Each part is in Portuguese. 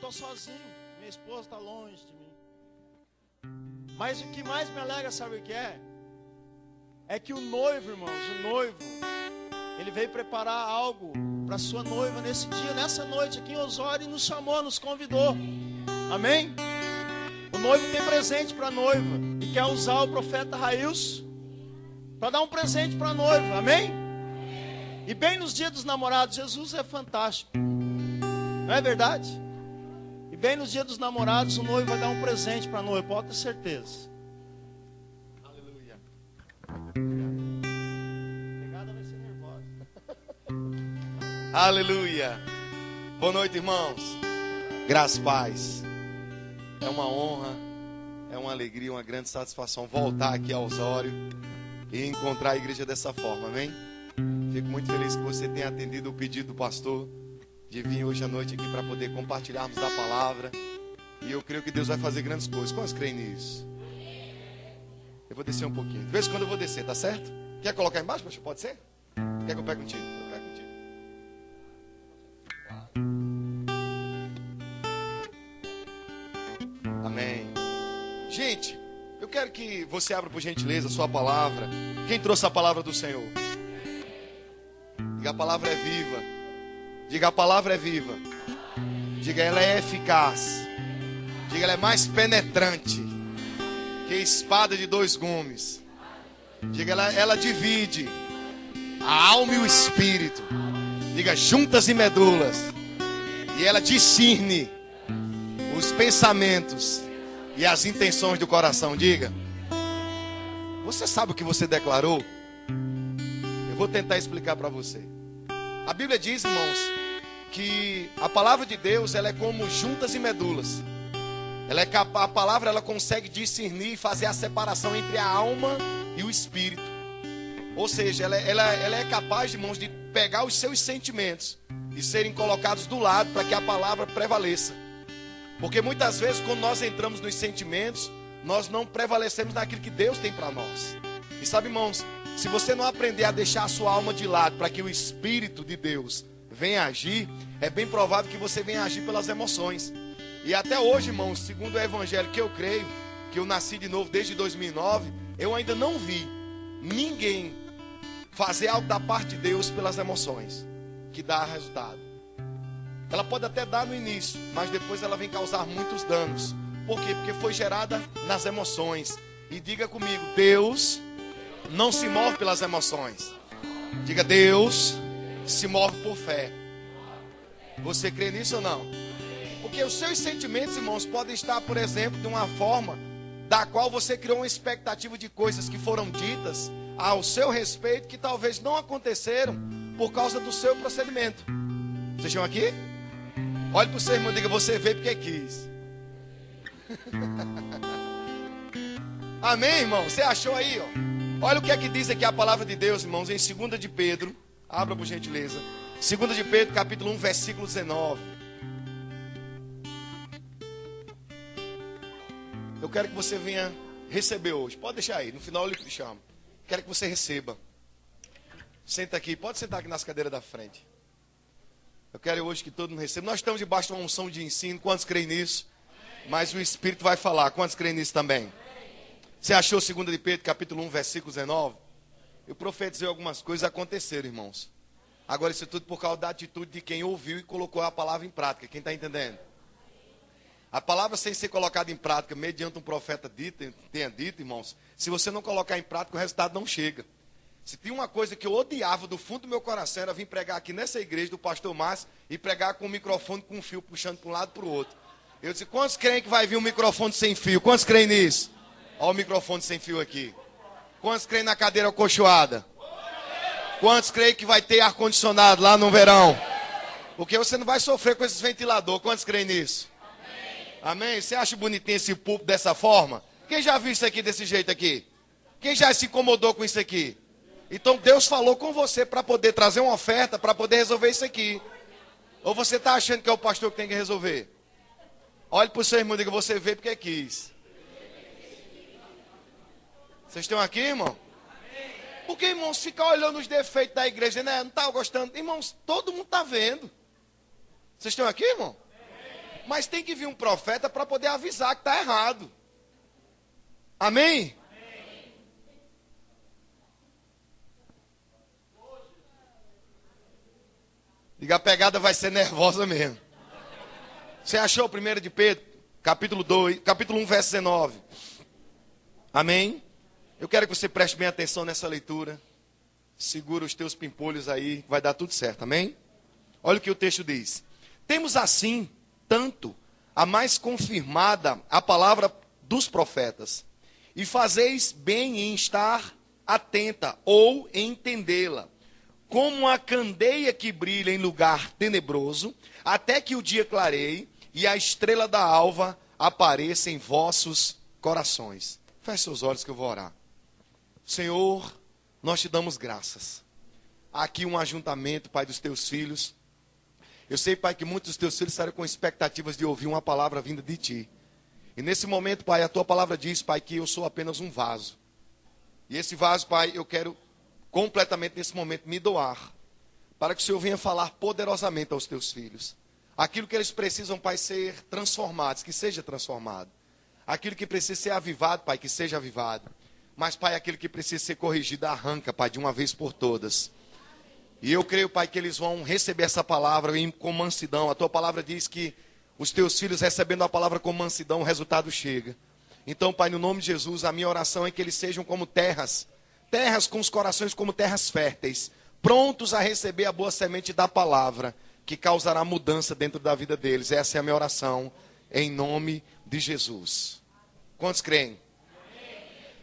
estou sozinho, minha esposa está longe de mim. Mas o que mais me alegra, sabe o que é? É que o noivo, irmãos, ele veio preparar algo para sua noiva nesse dia, nessa noite aqui em Osório, e nos chamou, nos convidou. Amém? O noivo tem presente para a noiva e quer usar o profeta Railson para dar um presente para a noiva. Amém? E bem nos dias dos namorados, Jesus é fantástico. Não é verdade? E bem nos dias dos namorados, o noivo vai dar um presente para a noiva, pode ter certeza. Aleluia. Pegada vai ser nervosa. Aleluia. Boa noite, irmãos. Graças e paz. É uma honra, é uma alegria, uma grande satisfação voltar aqui a Osório e encontrar a igreja dessa forma, amém? Fico muito feliz que você tenha atendido o pedido do pastor de vir hoje à noite aqui para poder compartilharmos da palavra. E eu creio que Deus vai fazer grandes coisas. Quantos creem nisso? Eu vou descer um pouquinho. De vez em quando eu vou descer, tá certo? Quer colocar embaixo, pastor? Pode ser? Quer que eu pegue contigo? Eu pego contigo. Amém. Gente, eu quero que você abra por gentileza a sua palavra. Quem trouxe a palavra do Senhor? Diga, a palavra é viva. Diga, a palavra é viva. Diga, ela é eficaz. Diga, ela é mais penetrante que espada de dois gumes. Diga, ela divide a alma e o espírito. Diga, juntas e medulas. E ela discerne os pensamentos e as intenções do coração. Diga, você sabe o que você declarou? Eu vou tentar explicar para você. A Bíblia diz, irmãos, que a palavra de Deus, ela é como juntas e medulas. A palavra, ela consegue discernir e fazer a separação entre a alma e o espírito. Ou seja, ela é capaz, irmãos, de pegar os seus sentimentos e serem colocados do lado para que a palavra prevaleça. Porque muitas vezes, quando nós entramos nos sentimentos, nós não prevalecemos naquilo que Deus tem para nós. E sabe, irmãos, se você não aprender a deixar a sua alma de lado para que o Espírito de Deus venha agir, é bem provável que você venha agir pelas emoções. E até hoje, irmãos, segundo o evangelho que eu creio, que eu nasci de novo desde 2009, eu ainda não vi ninguém fazer algo da parte de Deus pelas emoções, que dá resultado. Ela pode até dar no início, mas depois ela vem causar muitos danos. Por quê? Porque foi gerada nas emoções. E diga comigo, Deus não se move pelas emoções. Diga, Deus se move por fé. Você crê nisso ou não? Porque os seus sentimentos, irmãos, podem estar, por exemplo, de uma forma da qual você criou uma expectativa de coisas que foram ditas ao seu respeito, que talvez não aconteceram por causa do seu procedimento. Vocês estão aqui? Olhe para o seu irmão e diga, você veio porque quis. Amém, irmão? Você achou aí, ó? Olha o que é que diz aqui a palavra de Deus, irmãos, em 2 de Pedro. Abra por gentileza. 2 de Pedro, capítulo 1, versículo 19. Eu quero que você venha receber hoje. Pode deixar aí, no final eu lhe chamo. Quero que você receba. Senta aqui, pode sentar aqui nas cadeiras da frente. Eu quero hoje que todo mundo receba. Nós estamos debaixo de uma unção de ensino. Quantos creem nisso? Mas o Espírito vai falar. Quantos creem nisso também? Você achou 2 de Pedro, capítulo 1, versículo 19? Eu profetizei algumas coisas aconteceram, irmãos. Agora isso é tudo por causa da atitude de quem ouviu e colocou a palavra em prática. Quem está entendendo? A palavra sem ser colocada em prática, mediante um profeta tenha dito, irmãos, se você não colocar em prática, o resultado não chega. Se tinha uma coisa que eu odiava do fundo do meu coração, era vir pregar aqui nessa igreja do pastor Márcio e pregar com o microfone com um fio puxando para um lado e para o outro. Eu disse, quantos creem que vai vir um microfone sem fio? Quantos creem nisso? Olha o microfone sem fio aqui. Quantos creem na cadeira acolchoada? Quantos creem que vai ter ar-condicionado lá no verão? Porque você não vai sofrer com esses ventiladores. Quantos creem nisso? Amém? Você acha bonitinho esse púlpito dessa forma? Quem já viu isso aqui desse jeito aqui? Quem já se incomodou com isso aqui? Então Deus falou com você para poder trazer uma oferta, para poder resolver isso aqui. Ou você está achando que é o pastor que tem que resolver? Olhe para o seu irmão e diga, você veio porque quis. Vocês estão aqui, irmão? Porque, irmãos, ficar olhando os defeitos da igreja, né? Não está gostando. Irmãos, todo mundo está vendo. Vocês estão aqui, irmão? Mas tem que vir um profeta para poder avisar que está errado. Amém? Diga, a pegada vai ser nervosa mesmo. Você achou 1 de Pedro, capítulo 1, verso 19. Amém? Eu quero que você preste bem atenção nessa leitura. Segura os teus pimpolhos aí, vai dar tudo certo, amém? Olha o que o texto diz. Temos assim, tanto, a mais confirmada a palavra dos profetas. E fazeis bem em estar atenta ou em entendê-la. Como a candeia que brilha em lugar tenebroso, até que o dia clareie e a estrela da alva apareça em vossos corações. Feche seus olhos que eu vou orar. Senhor, nós te damos graças. Há aqui um ajuntamento, Pai, dos teus filhos. Eu sei, Pai, que muitos dos teus filhos estarão com expectativas de ouvir uma palavra vinda de ti. E nesse momento, Pai, a tua palavra diz, Pai, que eu sou apenas um vaso. E esse vaso, Pai, eu quero completamente nesse momento me doar, para que o Senhor venha falar poderosamente aos teus filhos. Aquilo que eles precisam, Pai, ser transformados, que seja transformado. Aquilo que precisa ser avivado, Pai, que seja avivado. Mas, Pai, aquilo que precisa ser corrigido, arranca, Pai, de uma vez por todas. E eu creio, Pai, que eles vão receber essa palavra com mansidão. A tua palavra diz que os teus filhos recebendo a palavra com mansidão, o resultado chega. Então, Pai, no nome de Jesus, a minha oração é que eles sejam como terras com os corações como terras férteis, prontos a receber a boa semente da palavra, que causará mudança dentro da vida deles. Essa é a minha oração, em nome de Jesus. Quantos creem?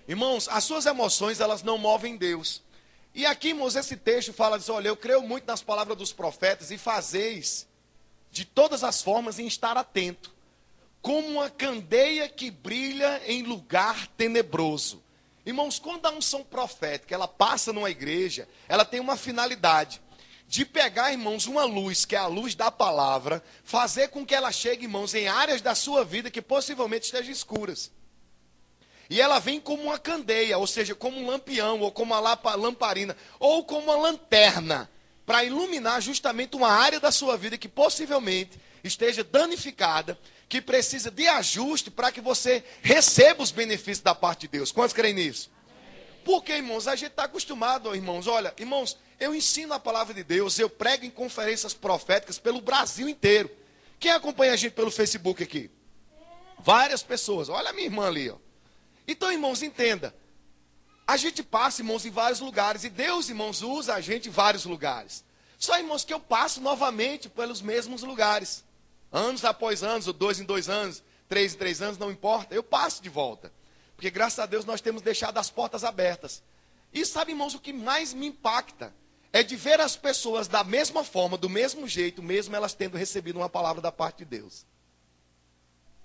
Irmãos, as suas emoções, elas não movem Deus. E aqui, irmãos, esse texto fala, diz, olha, eu creio muito nas palavras dos profetas e fazeis de todas as formas em estar atento, como uma candeia que brilha em lugar tenebroso. Irmãos, quando a unção profética, ela passa numa igreja, ela tem uma finalidade de pegar, irmãos, uma luz, que é a luz da palavra, fazer com que ela chegue, irmãos, em áreas da sua vida que possivelmente estejam escuras. E ela vem como uma candeia, ou seja, como um lampião, ou como uma lamparina, ou como uma lanterna, para iluminar justamente uma área da sua vida que possivelmente esteja danificada, que precisa de ajuste para que você receba os benefícios da parte de Deus. Quantos creem nisso? Porque, irmãos, a gente está acostumado, irmãos, olha, irmãos, eu ensino a palavra de Deus, eu prego em conferências proféticas pelo Brasil inteiro. Quem acompanha a gente pelo Facebook aqui? Várias pessoas, olha a minha irmã ali, ó. Então, irmãos, entenda, a gente passa, irmãos, em vários lugares, e Deus, irmãos, usa a gente em vários lugares. Só, irmãos, que eu passo novamente pelos mesmos lugares. Anos após anos, ou 2 em 2 anos, 3 em 3 anos, não importa, eu passo de volta. Porque graças a Deus nós temos deixado as portas abertas. E sabe, irmãos, o que mais me impacta é de ver as pessoas da mesma forma, do mesmo jeito, mesmo elas tendo recebido uma palavra da parte de Deus.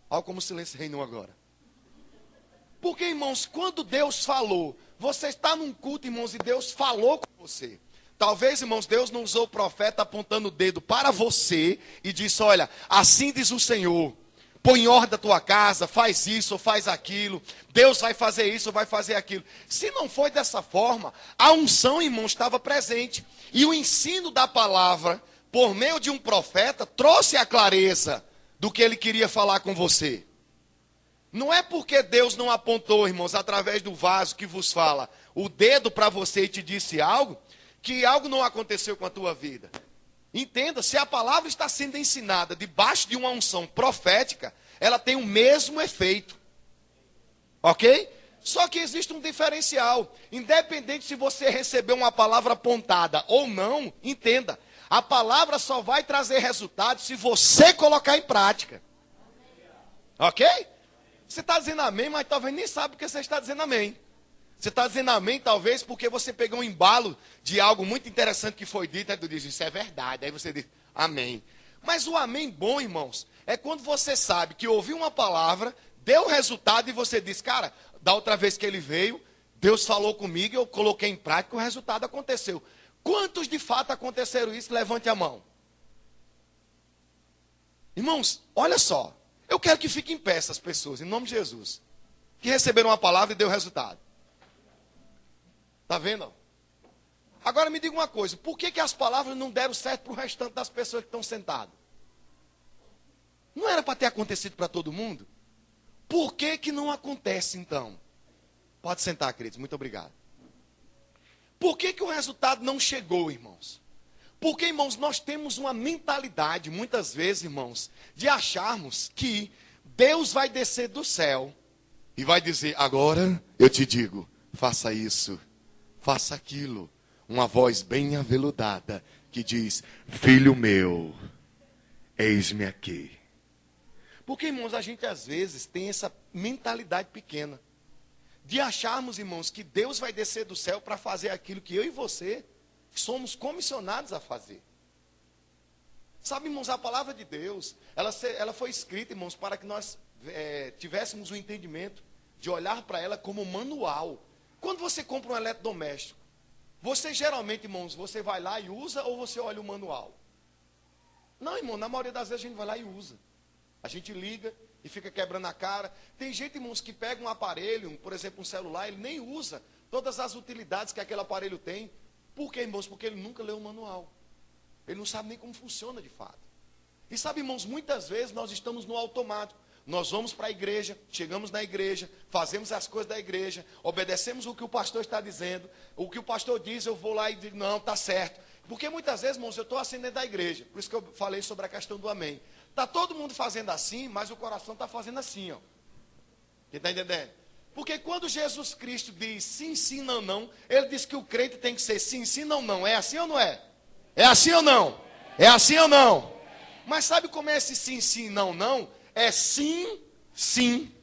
Olha como o silêncio reinou agora. Porque, irmãos, quando Deus falou, você está num culto, irmãos, e Deus falou com você. Talvez, irmãos, Deus não usou o profeta apontando o dedo para você e disse, olha, assim diz o Senhor, põe em ordem a tua casa, faz isso ou faz aquilo, Deus vai fazer isso ou vai fazer aquilo. Se não foi dessa forma, a unção, irmãos, estava presente. E o ensino da palavra, por meio de um profeta, trouxe a clareza do que ele queria falar com você. Não é porque Deus não apontou, irmãos, através do vaso que vos fala, o dedo para você e te disse algo, que algo não aconteceu com a tua vida. Entenda, se a palavra está sendo ensinada debaixo de uma unção profética, ela tem o mesmo efeito. Ok? Só que existe um diferencial. Independente se você receber uma palavra apontada ou não, entenda, a palavra só vai trazer resultado se você colocar em prática. Ok? Você está dizendo amém, mas talvez nem sabe porque você está dizendo amém. Você está dizendo amém, talvez, porque você pegou um embalo de algo muito interessante que foi dito, aí tu diz, isso é verdade. Aí você diz, amém. Mas o amém bom, irmãos, é quando você sabe que ouviu uma palavra, deu resultado e você diz, cara, da outra vez que ele veio, Deus falou comigo, eu coloquei em prática, o resultado aconteceu. Quantos de fato aconteceram isso? Levante a mão. Irmãos, olha só, eu quero que fiquem em pé essas pessoas, em nome de Jesus, que receberam uma palavra e deu resultado. Está vendo? Agora me diga uma coisa, por que as palavras não deram certo para o restante das pessoas que estão sentadas? Não era para ter acontecido para todo mundo? Por que que não acontece então? Pode sentar, queridos, muito obrigado. Por que que o resultado não chegou, irmãos? Porque, irmãos, nós temos uma mentalidade, muitas vezes, irmãos, de acharmos que Deus vai descer do céu e vai dizer: agora eu te digo, faça isso, faça aquilo. Uma voz bem aveludada que diz: filho meu, eis-me aqui. Porque, irmãos, a gente às vezes tem essa mentalidade pequena de acharmos, irmãos, que Deus vai descer do céu para fazer aquilo que eu e você somos comissionados a fazer. Sabe, irmãos, a palavra de Deus, ela foi escrita, irmãos, para que nós tivéssemos o entendimento de olhar para ela como manual. Quando você compra um eletrodoméstico, você geralmente, irmãos, você vai lá e usa ou você olha o manual? Não, irmão, na maioria das vezes a gente vai lá e usa. A gente liga e fica quebrando a cara. Tem gente, irmãos, que pega um aparelho, por exemplo, um celular, ele nem usa todas as utilidades que aquele aparelho tem. Por quê, irmãos? Porque ele nunca leu o manual. Ele não sabe nem como funciona de fato. E sabe, irmãos, muitas vezes nós estamos no automático. Nós vamos para a igreja, chegamos na igreja, fazemos as coisas da igreja, obedecemos o que o pastor está dizendo. O que o pastor diz, eu vou lá e digo: não, está certo. Porque muitas vezes, irmãos, eu estou assim dentro da igreja. Por isso que eu falei sobre a questão do amém. Está todo mundo fazendo assim, mas o coração está fazendo assim, ó. Quem está entendendo? Porque quando Jesus Cristo diz sim, sim, não, não, ele diz que o crente tem que ser sim, sim, não, não. É assim ou não é? É assim ou não? É assim ou não? Mas sabe como é esse sim, sim, não, não? É sim, sim.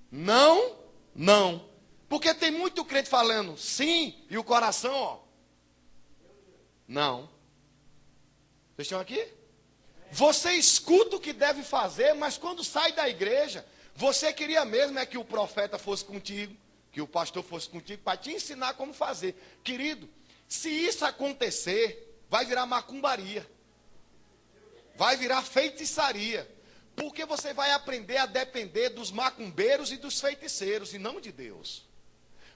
Não, não. Porque tem muito crente falando sim e o coração, ó. Não. Vocês estão aqui? Você escuta o que deve fazer, mas quando sai da igreja, você queria mesmo é que o profeta fosse contigo, que o pastor fosse contigo, para te ensinar como fazer. Querido, se isso acontecer, vai virar macumbaria. Vai virar feitiçaria. Porque você vai aprender a depender dos macumbeiros e dos feiticeiros, e não de Deus.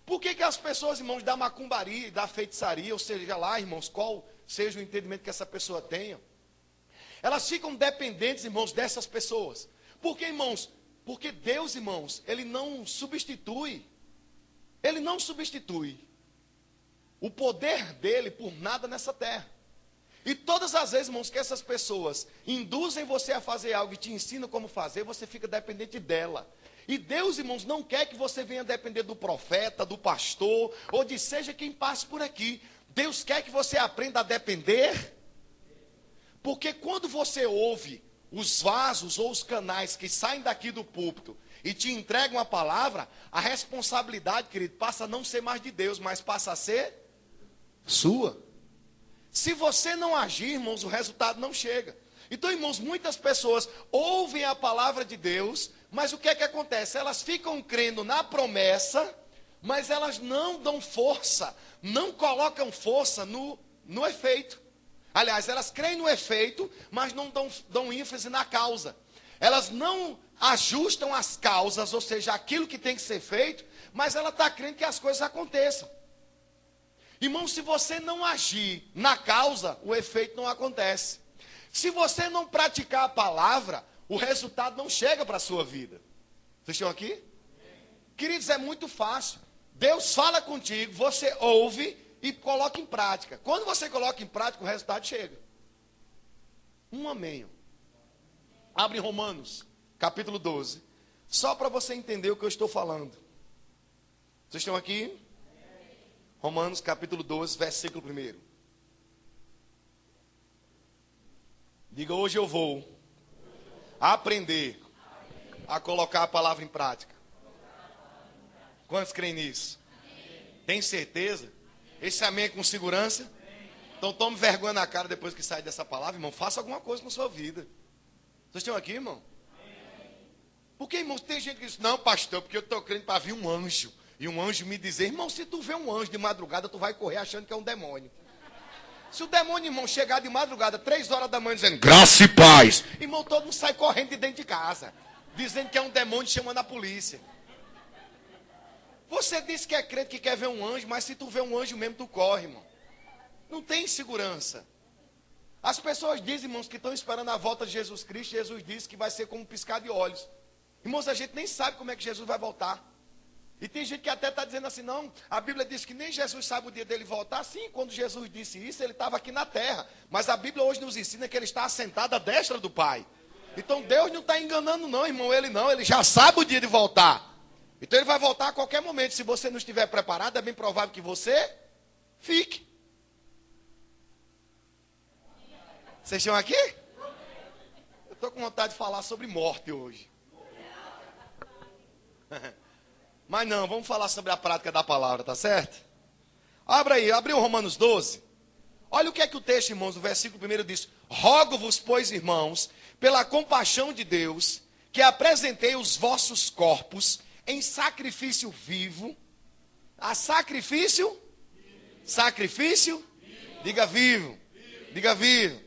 Por que que as pessoas, irmãos, da macumbaria e da feitiçaria, ou seja lá, irmãos, qual seja o entendimento que essa pessoa tenha, elas ficam dependentes, irmãos, dessas pessoas? Porque, irmãos, porque Deus, irmãos, Ele não substitui o poder dEle por nada nessa terra. E todas as vezes, irmãos, que essas pessoas induzem você a fazer algo e te ensinam como fazer, você fica dependente dela. E Deus, irmãos, não quer que você venha depender do profeta, do pastor, ou de seja quem passe por aqui. Deus quer que você aprenda a depender. Porque quando você ouve os vasos ou os canais que saem daqui do púlpito e te entregam a palavra, a responsabilidade, querido, passa a não ser mais de Deus, mas passa a ser sua. Se você não agir, irmãos, o resultado não chega. Então, irmãos, muitas pessoas ouvem a palavra de Deus, mas o que é que acontece? Elas ficam crendo na promessa, mas elas não dão força, não colocam força no efeito. Aliás, elas creem no efeito, mas não dão ênfase na causa. Elas não ajustam as causas, ou seja, aquilo que tem que ser feito, mas ela está crendo que as coisas aconteçam. Irmão, se você não agir na causa, o efeito não acontece. Se você não praticar a palavra, o resultado não chega para a sua vida. Vocês estão aqui? Queridos, é muito fácil. Deus fala contigo, você ouve e coloca em prática. Quando você coloca em prática, o resultado chega. Um amém. Abre Romanos, capítulo 12. Só para você entender o que eu estou falando. Vocês estão aqui? Romanos, capítulo 12, versículo 1. Diga: hoje eu vou aprender a colocar a palavra em prática. Quantos creem nisso? Tem certeza? Esse amém é com segurança? Então tome vergonha na cara depois que sair dessa palavra, irmão. Faça alguma coisa com a sua vida. Vocês estão aqui, irmão? Porque, irmão, tem gente que diz: não, pastor, porque eu estou crendo para vir um anjo. E um anjo me dizer: irmão, se tu vê um anjo de madrugada, tu vai correr achando que é um demônio. Se o demônio, irmão, chegar de madrugada, 3 horas da manhã, dizendo graça e paz, irmão, todo mundo sai correndo de dentro de casa, dizendo que é um demônio, chamando a polícia. Você disse que é crente, que quer ver um anjo, mas se tu vê um anjo mesmo, tu corre, irmão. Não tem segurança. As pessoas dizem, irmãos, que estão esperando a volta de Jesus Cristo. Jesus disse que vai ser como um piscar de olhos. Irmãos, a gente nem sabe como é que Jesus vai voltar. E tem gente que até está dizendo assim, não, a Bíblia diz que nem Jesus sabe o dia dele voltar. Sim, quando Jesus disse isso, ele estava aqui na terra. Mas a Bíblia hoje nos ensina que ele está assentado à destra do Pai. Então Deus não está enganando não, irmão, ele já sabe o dia de voltar. Então ele vai voltar a qualquer momento. Se você não estiver preparado, é bem provável que você fique. Vocês estão aqui? Eu estou com vontade de falar sobre morte hoje. Mas não, vamos falar sobre a prática da palavra, tá certo? Abriu Romanos 12. Olha o que é que o texto, irmãos, no versículo 1 diz. Rogo-vos, pois, irmãos, pela compaixão de Deus, que apresentei os vossos corpos em sacrifício vivo. A sacrifício? Sacrifício? Diga vivo. Diga vivo.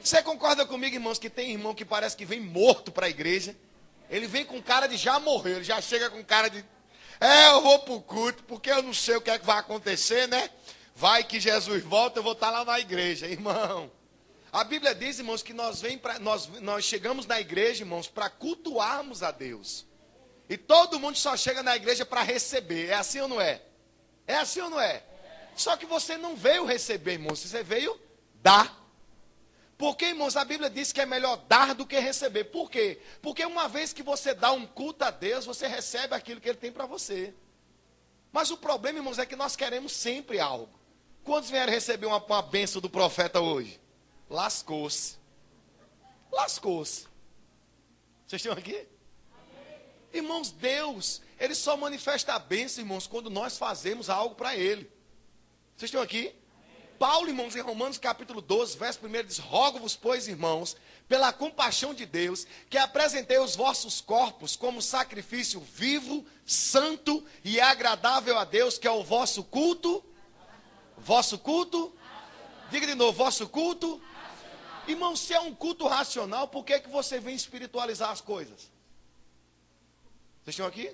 Você concorda comigo, irmãos, que tem irmão que parece que vem morto para a igreja? Ele vem com cara de já morreu, ele já chega com cara de... eu vou para o culto, porque eu não sei o que é que vai acontecer, né? Vai que Jesus volta, eu vou estar lá na igreja. Irmão, a Bíblia diz, irmãos, que nós chegamos na igreja, irmãos, para cultuarmos a Deus. E todo mundo só chega na igreja para receber. É assim ou não é? É assim ou não é? Só que você não veio receber, irmãos, você veio dar. Porque, irmãos, a Bíblia diz que é melhor dar do que receber. Por quê? Porque uma vez que você dá um culto a Deus, você recebe aquilo que Ele tem para você. Mas o problema, irmãos, é que nós queremos sempre algo. Quantos vieram receber uma bênção do profeta hoje? Lascou-se. Lascou-se. Vocês estão aqui? Irmãos, Deus, Ele só manifesta a bênção, irmãos, quando nós fazemos algo para Ele. Vocês estão aqui? Paulo, irmãos, em Romanos capítulo 12, verso 1, diz, rogo-vos, pois, irmãos, pela compaixão de Deus, que apresentei os vossos corpos como sacrifício vivo, santo e agradável a Deus, que é o vosso culto. Vosso culto? Diga de novo, vosso culto? Irmão, se é um culto racional, por que você vem espiritualizar as coisas? Vocês estão aqui?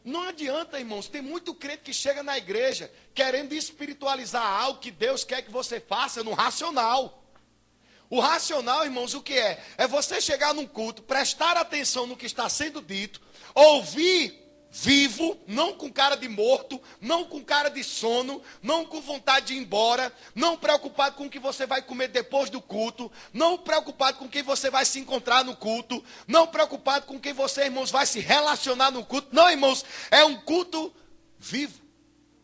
Não adianta, irmãos, tem muito crente que chega na igreja querendo espiritualizar algo que Deus quer que você faça no racional. O racional, irmãos, o que é? É você chegar num culto, prestar atenção no que está sendo dito, ouvir vivo, não com cara de morto, não com cara de sono, não com vontade de ir embora, não preocupado com o que você vai comer depois do culto, não preocupado com quem você vai se encontrar no culto, não preocupado com quem você, irmãos, vai se relacionar no culto. Não, irmãos, é um culto vivo.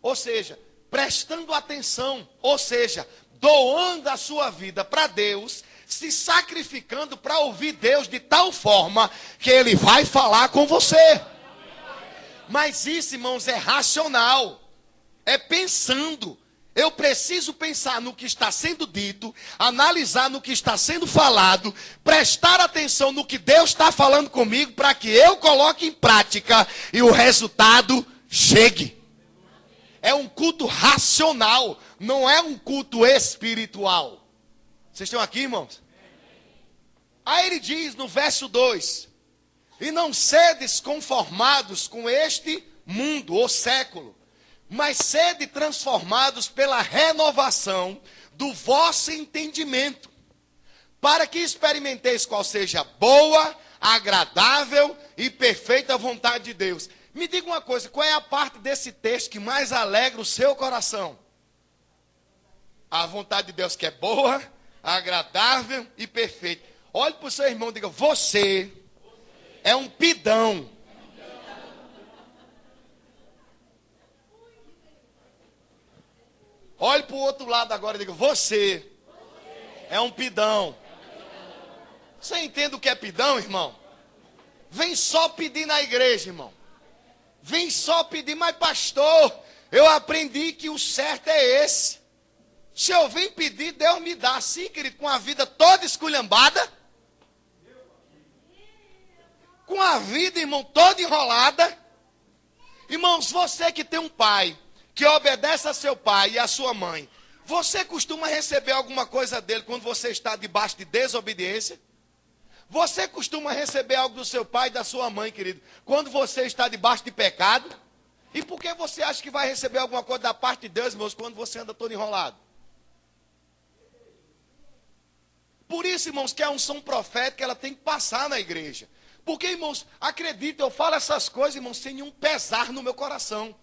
Ou seja, prestando atenção, ou seja, doando a sua vida para Deus, se sacrificando para ouvir Deus de tal forma que Ele vai falar com você. Mas isso, irmãos, é racional, é pensando. Eu preciso pensar no que está sendo dito, analisar no que está sendo falado, prestar atenção no que Deus está falando comigo para que eu coloque em prática e o resultado chegue. É um culto racional, não é um culto espiritual. Vocês estão aqui, irmãos? Aí ele diz no verso 2... E não sedes conformados com este mundo ou século, mas sede transformados pela renovação do vosso entendimento, para que experimenteis qual seja boa, agradável e perfeita vontade de Deus. Me diga uma coisa, qual é a parte desse texto que mais alegra o seu coração? A vontade de Deus que é boa, agradável e perfeita. Olhe para o seu irmão e diga, você é um pidão. Olhe para o outro lado agora e diga, você é um pidão. Você entende o que é pidão, irmão? Vem só pedir na igreja, irmão. Vem só pedir, mas pastor, eu aprendi que o certo é esse. Se eu vim pedir, Deus me dá. Sim, querido, com a vida toda esculhambada, com a vida, irmão, toda enrolada. Irmãos, você que tem um pai que obedece a seu pai e a sua mãe, você costuma receber alguma coisa dele quando você está debaixo de desobediência? Você costuma receber algo do seu pai e da sua mãe, querido, quando você está debaixo de pecado? E por que você acha que vai receber alguma coisa da parte de Deus, irmãos, quando você anda todo enrolado? isso, irmãos, que a unção profética, ela tem que passar na igreja. Porque, irmãos, acredita, eu falo essas coisas, irmãos, sem nenhum pesar no meu coração.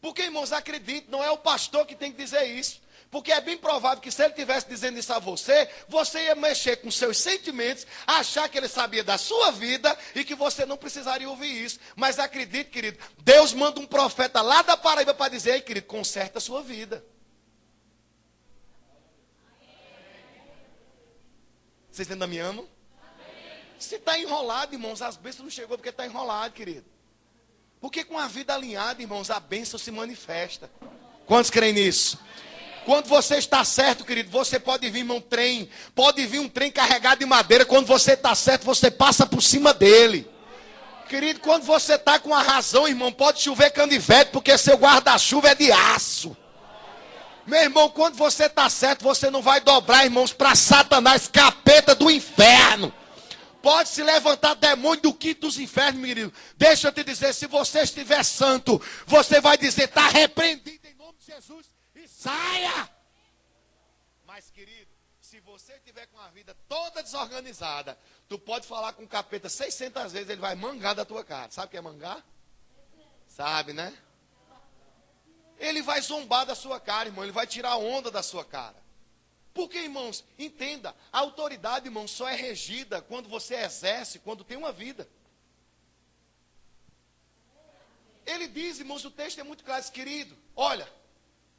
Porque, irmãos, acredite, não é o pastor que tem que dizer isso. Porque é bem provável que se ele estivesse dizendo isso a você, você ia mexer com seus sentimentos, achar que ele sabia da sua vida e que você não precisaria ouvir isso. Mas acredite, querido, Deus manda um profeta lá da Paraíba para dizer: ei, querido, conserta a sua vida. Vocês ainda me amam? Se está enrolado, irmãos, as bênçãos não chegou porque está enrolado, querido. Porque com a vida alinhada, irmãos, a bênção se manifesta. Quantos creem nisso? Quando você está certo, querido, você pode vir um trem, pode vir um trem carregado de madeira. Quando você está certo, você passa por cima dele. Querido, quando você está com a razão, irmão, pode chover canivete, porque seu guarda-chuva é de aço. Meu irmão, quando você está certo, você não vai dobrar, irmãos, para Satanás, capeta do inferno. Pode se levantar demônio do quinto dos infernos, meu querido. Deixa eu te dizer, se você estiver santo, você vai dizer: está repreendido em nome de Jesus. E saia! Mas, querido, se você estiver com a vida toda desorganizada, tu pode falar com o capeta 600 vezes, ele vai mangar da tua cara. Sabe o que é mangar? Sabe, né? Ele vai zombar da sua cara, irmão. Ele vai tirar onda da sua cara. Porque, irmãos, entenda, a autoridade, irmão, só é regida quando você exerce, quando tem uma vida. Ele diz, irmãos, o texto é muito claro, querido, olha,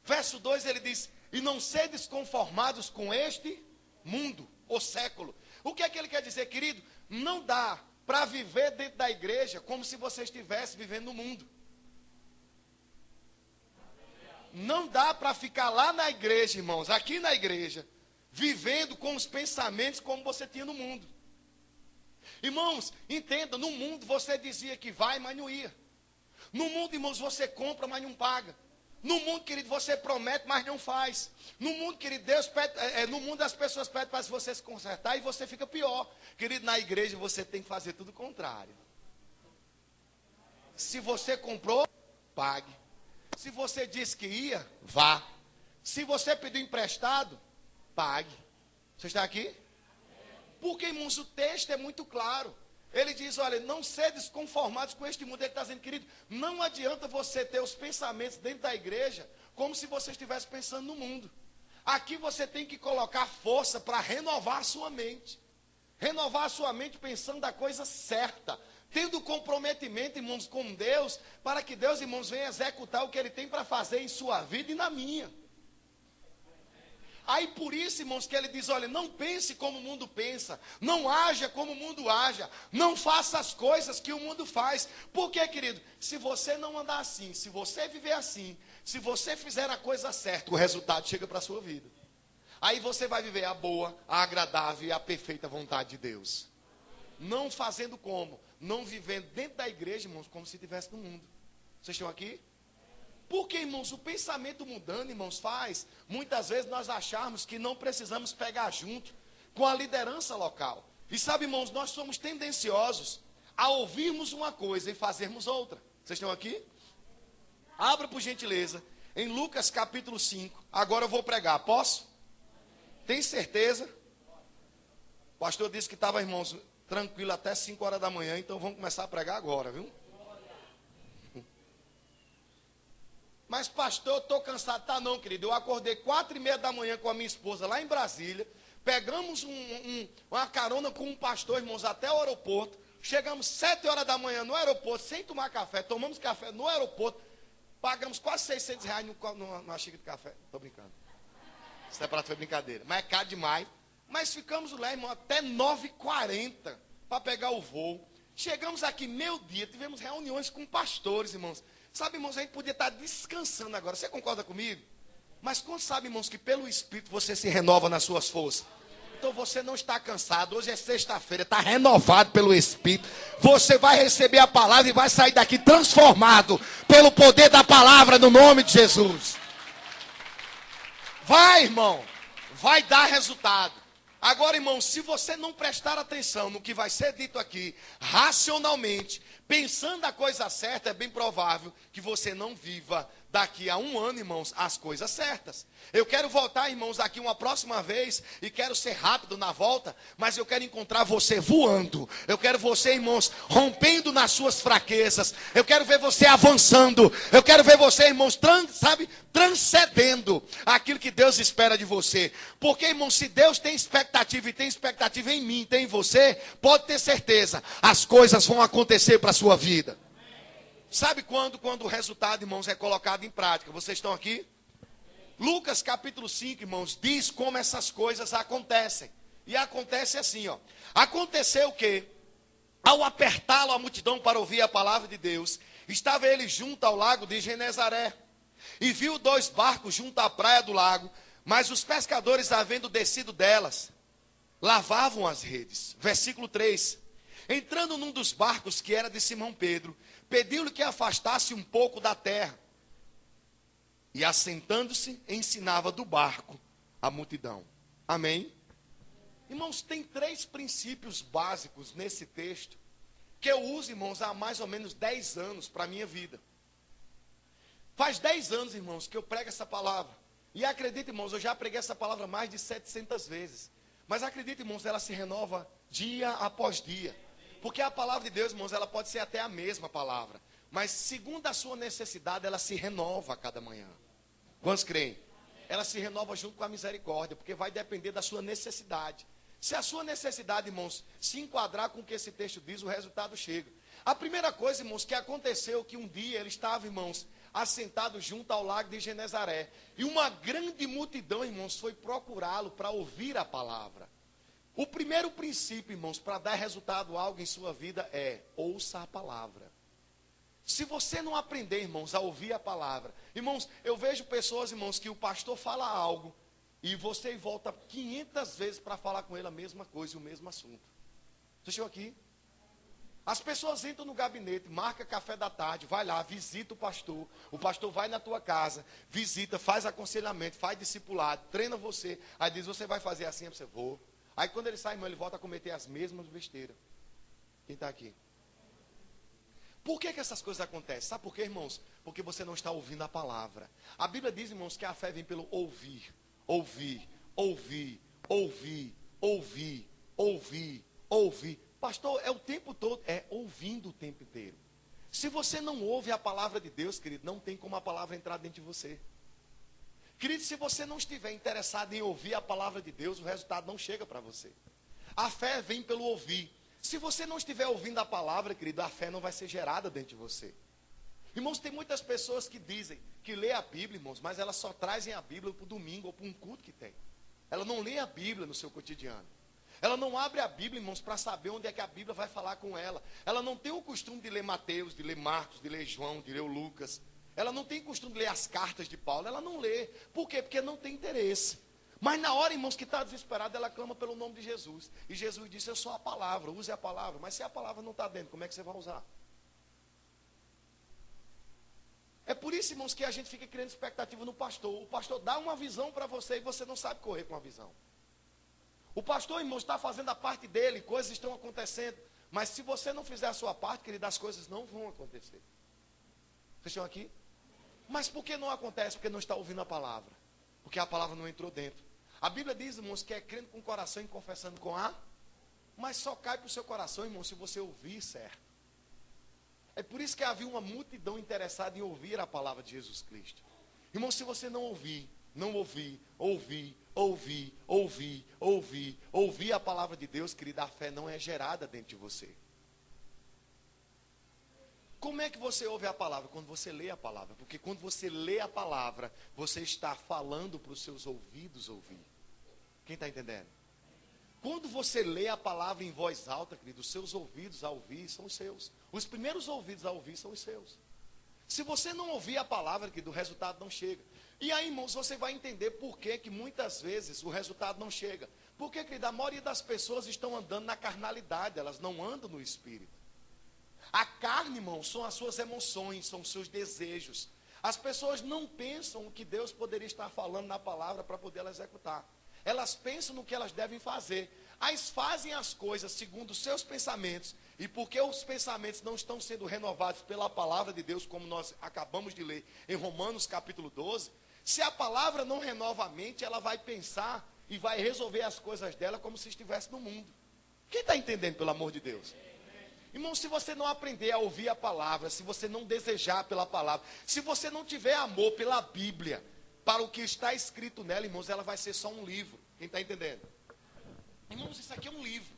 verso 2 ele diz: e não sedes conformados com este mundo, ou século. O que é que ele quer dizer, querido? Não dá para viver dentro da igreja como se você estivesse vivendo no mundo. Não dá para ficar lá na igreja, irmãos, aqui na igreja, vivendo com os pensamentos como você tinha no mundo. Irmãos, entenda, no mundo você dizia que vai, mas não ia. No mundo, irmãos, você compra, mas não paga. No mundo, querido, você promete, mas não faz. No mundo, querido, Deus pede, no mundo as pessoas pedem para você se consertar e você fica pior. Querido, na igreja você tem que fazer tudo o contrário. Se você comprou, pague. Se você disse que ia, vá. Se você pediu emprestado, pague. Você está aqui? Porque, irmãos, o texto é muito claro. Ele diz: olha, não sedes conformados com este mundo. Ele está dizendo, querido, não adianta você ter os pensamentos dentro da igreja como se você estivesse pensando no mundo. Aqui você tem que colocar força para renovar a sua mente. Renovar a sua mente pensando da coisa certa. Tendo comprometimento, irmãos, com Deus, para que Deus, irmãos, venha executar o que Ele tem para fazer em sua vida e na minha. Aí por isso, irmãos, que ele diz: olha, não pense como o mundo pensa, não haja como o mundo haja, não faça as coisas que o mundo faz. Por quê, querido? Se você não andar assim, se você viver assim, se você fizer a coisa certa, o resultado chega para a sua vida. Aí você vai viver a boa, a agradável e a perfeita vontade de Deus. Não fazendo como? Não vivendo dentro da igreja, irmãos, como se estivesse no mundo. Vocês estão aqui? Porque, irmãos, o pensamento mudando, irmãos, faz muitas vezes nós acharmos que não precisamos pegar junto com a liderança local. E sabe, irmãos, nós somos tendenciosos a ouvirmos uma coisa e fazermos outra. Vocês estão aqui? Abra, por gentileza, em Lucas capítulo 5. Agora eu vou pregar, posso? Tem certeza? O pastor disse que estava, irmãos, tranquilo até 5 horas da manhã, então vamos começar a pregar agora, viu? Mas pastor, eu estou cansado. Tá não, querido, eu acordei 4h30 da manhã com a minha esposa lá em Brasília, pegamos uma carona com um pastor, irmãos, até o aeroporto, chegamos 7 horas da manhã no aeroporto, sem tomar café, tomamos café no aeroporto, pagamos quase R$600 numa xícara de café. Estou brincando, isso é para foi brincadeira, mas é caro demais. Mas ficamos lá, irmão, até 9h40 para pegar o voo. Chegamos aqui meio-dia, tivemos reuniões com pastores, irmãos. Sabe, irmãos, a gente podia estar descansando agora. Você concorda comigo? Mas quando sabe, irmãos, que pelo Espírito você se renova nas suas forças. Então você não está cansado. Hoje é sexta-feira, está renovado pelo Espírito. Você vai receber a palavra e vai sair daqui transformado pelo poder da palavra no nome de Jesus. Vai, irmão. Vai dar resultado. Agora, irmão, se você não prestar atenção no que vai ser dito aqui, racionalmente, pensando a coisa certa, é bem provável que você não viva daqui a um ano, irmãos, as coisas certas. Eu quero voltar, irmãos, aqui uma próxima vez e quero ser rápido na volta, mas eu quero encontrar você voando. Eu quero você, irmãos, rompendo nas suas fraquezas. Eu quero ver você avançando. Eu quero ver você, irmãos, transcendendo aquilo que Deus espera de você. Porque, irmãos, se Deus tem expectativa e tem expectativa em mim, tem em você, pode ter certeza, as coisas vão acontecer para a sua vida. Sabe quando? Quando o resultado, irmãos, é colocado em prática. Vocês estão aqui? Lucas capítulo 5, irmãos, diz como essas coisas acontecem. E acontece assim, ó. Aconteceu que, ao apertá-lo a multidão para ouvir a palavra de Deus, estava ele junto ao lago de Genezaré. E viu 2 barcos junto à praia do lago, mas os pescadores, havendo descido delas, lavavam as redes. Versículo 3. Entrando num dos barcos, que era de Simão Pedro, pediu-lhe que afastasse um pouco da terra. E assentando-se, ensinava do barco a multidão. Amém? Irmãos, tem 3 princípios básicos nesse texto, que eu uso, irmãos, há mais ou menos 10 anos para a minha vida. Faz 10 anos, irmãos, que eu prego essa palavra. E acredita, irmãos, eu já preguei essa palavra mais de 700 vezes. Mas acredita, irmãos, ela se renova dia após dia. Porque a palavra de Deus, irmãos, ela pode ser até a mesma palavra. Mas segundo a sua necessidade, ela se renova a cada manhã. Quantos creem? Ela se renova junto com a misericórdia, porque vai depender da sua necessidade. Se a sua necessidade, irmãos, se enquadrar com o que esse texto diz, o resultado chega. A primeira coisa, irmãos, que aconteceu, que um dia ele estava, irmãos, assentado junto ao lago de Genezaré. E uma grande multidão, irmãos, foi procurá-lo para ouvir a palavra. O primeiro princípio, irmãos, para dar resultado a algo em sua vida é: ouça a palavra. Se você não aprender, irmãos, a ouvir a palavra. Irmãos, eu vejo pessoas, irmãos, que o pastor fala algo e você volta 500 vezes para falar com ele a mesma coisa e o mesmo assunto. Você chegou aqui? As pessoas entram no gabinete, marca café da tarde, vai lá, visita o pastor vai na tua casa, visita, faz aconselhamento, faz discipulado, treina você, aí diz: você vai fazer assim? Aí você: vou. Aí quando ele sai, irmão, ele volta a cometer as mesmas besteiras. Quem está aqui? Por que essas coisas acontecem? Sabe por quê, irmãos? Porque você não está ouvindo a palavra. A Bíblia diz, irmãos, que a fé vem pelo ouvir, ouvir, ouvir, ouvir, ouvir, ouvir, ouvir. Pastor, é o tempo todo, é ouvindo o tempo inteiro. Se você não ouve a palavra de Deus, querido, não tem como a palavra entrar dentro de você. Querido, se você não estiver interessado em ouvir a palavra de Deus, o resultado não chega para você. A fé vem pelo ouvir. Se você não estiver ouvindo a palavra, querido, a fé não vai ser gerada dentro de você. Irmãos, tem muitas pessoas que dizem que lê a Bíblia, irmãos, mas elas só trazem a Bíblia para o domingo ou para um culto que tem. Ela não lê a Bíblia no seu cotidiano. Ela não abre a Bíblia, irmãos, para saber onde é que a Bíblia vai falar com ela. Ela não tem o costume de ler Mateus, de ler Marcos, de ler João, de ler Lucas. Ela não tem costume de ler as cartas de Paulo. Ela não lê. Por quê? Porque não tem interesse. Mas na hora, irmãos, que está desesperada, ela clama pelo nome de Jesus. E Jesus disse: eu sou a palavra, use a palavra. Mas se a palavra não está dentro, como é que você vai usar? É por isso, irmãos, que a gente fica criando expectativa no pastor. O pastor dá uma visão para você e você não sabe correr com a visão. O pastor, irmãos, está fazendo a parte dele, coisas estão acontecendo. Mas se você não fizer a sua parte, querido, as coisas não vão acontecer. Vocês estão aqui? Mas por que não acontece? Porque não está ouvindo a palavra. Porque a palavra não entrou dentro. A Bíblia diz, irmãos, que é crendo com o coração e confessando com a... Mas só cai para o seu coração, irmão, se você ouvir certo. É por isso que havia uma multidão interessada em ouvir a palavra de Jesus Cristo. Irmão, se você não ouvir a palavra de Deus, querida, a fé não é gerada dentro de você. Como é que você ouve a palavra? Quando você lê a palavra. Porque quando você lê a palavra, você está falando para os seus ouvidos ouvir. Quem está entendendo? Quando você lê a palavra em voz alta, querido, os seus ouvidos a ouvir são os seus. Os primeiros ouvidos a ouvir são os seus. Se você não ouvir a palavra, querido, o resultado não chega. E aí, irmãos, você vai entender por que muitas vezes o resultado não chega. Porque, querido, a maioria das pessoas estão andando na carnalidade, elas não andam no espírito. A carne, irmão, são as suas emoções, são os seus desejos. As pessoas não pensam o que Deus poderia estar falando na palavra para poder ela executar. Elas pensam no que elas devem fazer. As fazem as coisas segundo os seus pensamentos, e porque os pensamentos não estão sendo renovados pela palavra de Deus, como nós acabamos de ler em Romanos capítulo 12, se a palavra não renova a mente, ela vai pensar e vai resolver as coisas dela como se estivesse no mundo. Quem está entendendo, pelo amor de Deus? Irmão, se você não aprender a ouvir a palavra, se você não desejar pela palavra, se você não tiver amor pela Bíblia, para o que está escrito nela, irmãos, ela vai ser só um livro. Quem está entendendo? Irmãos, isso aqui é um livro.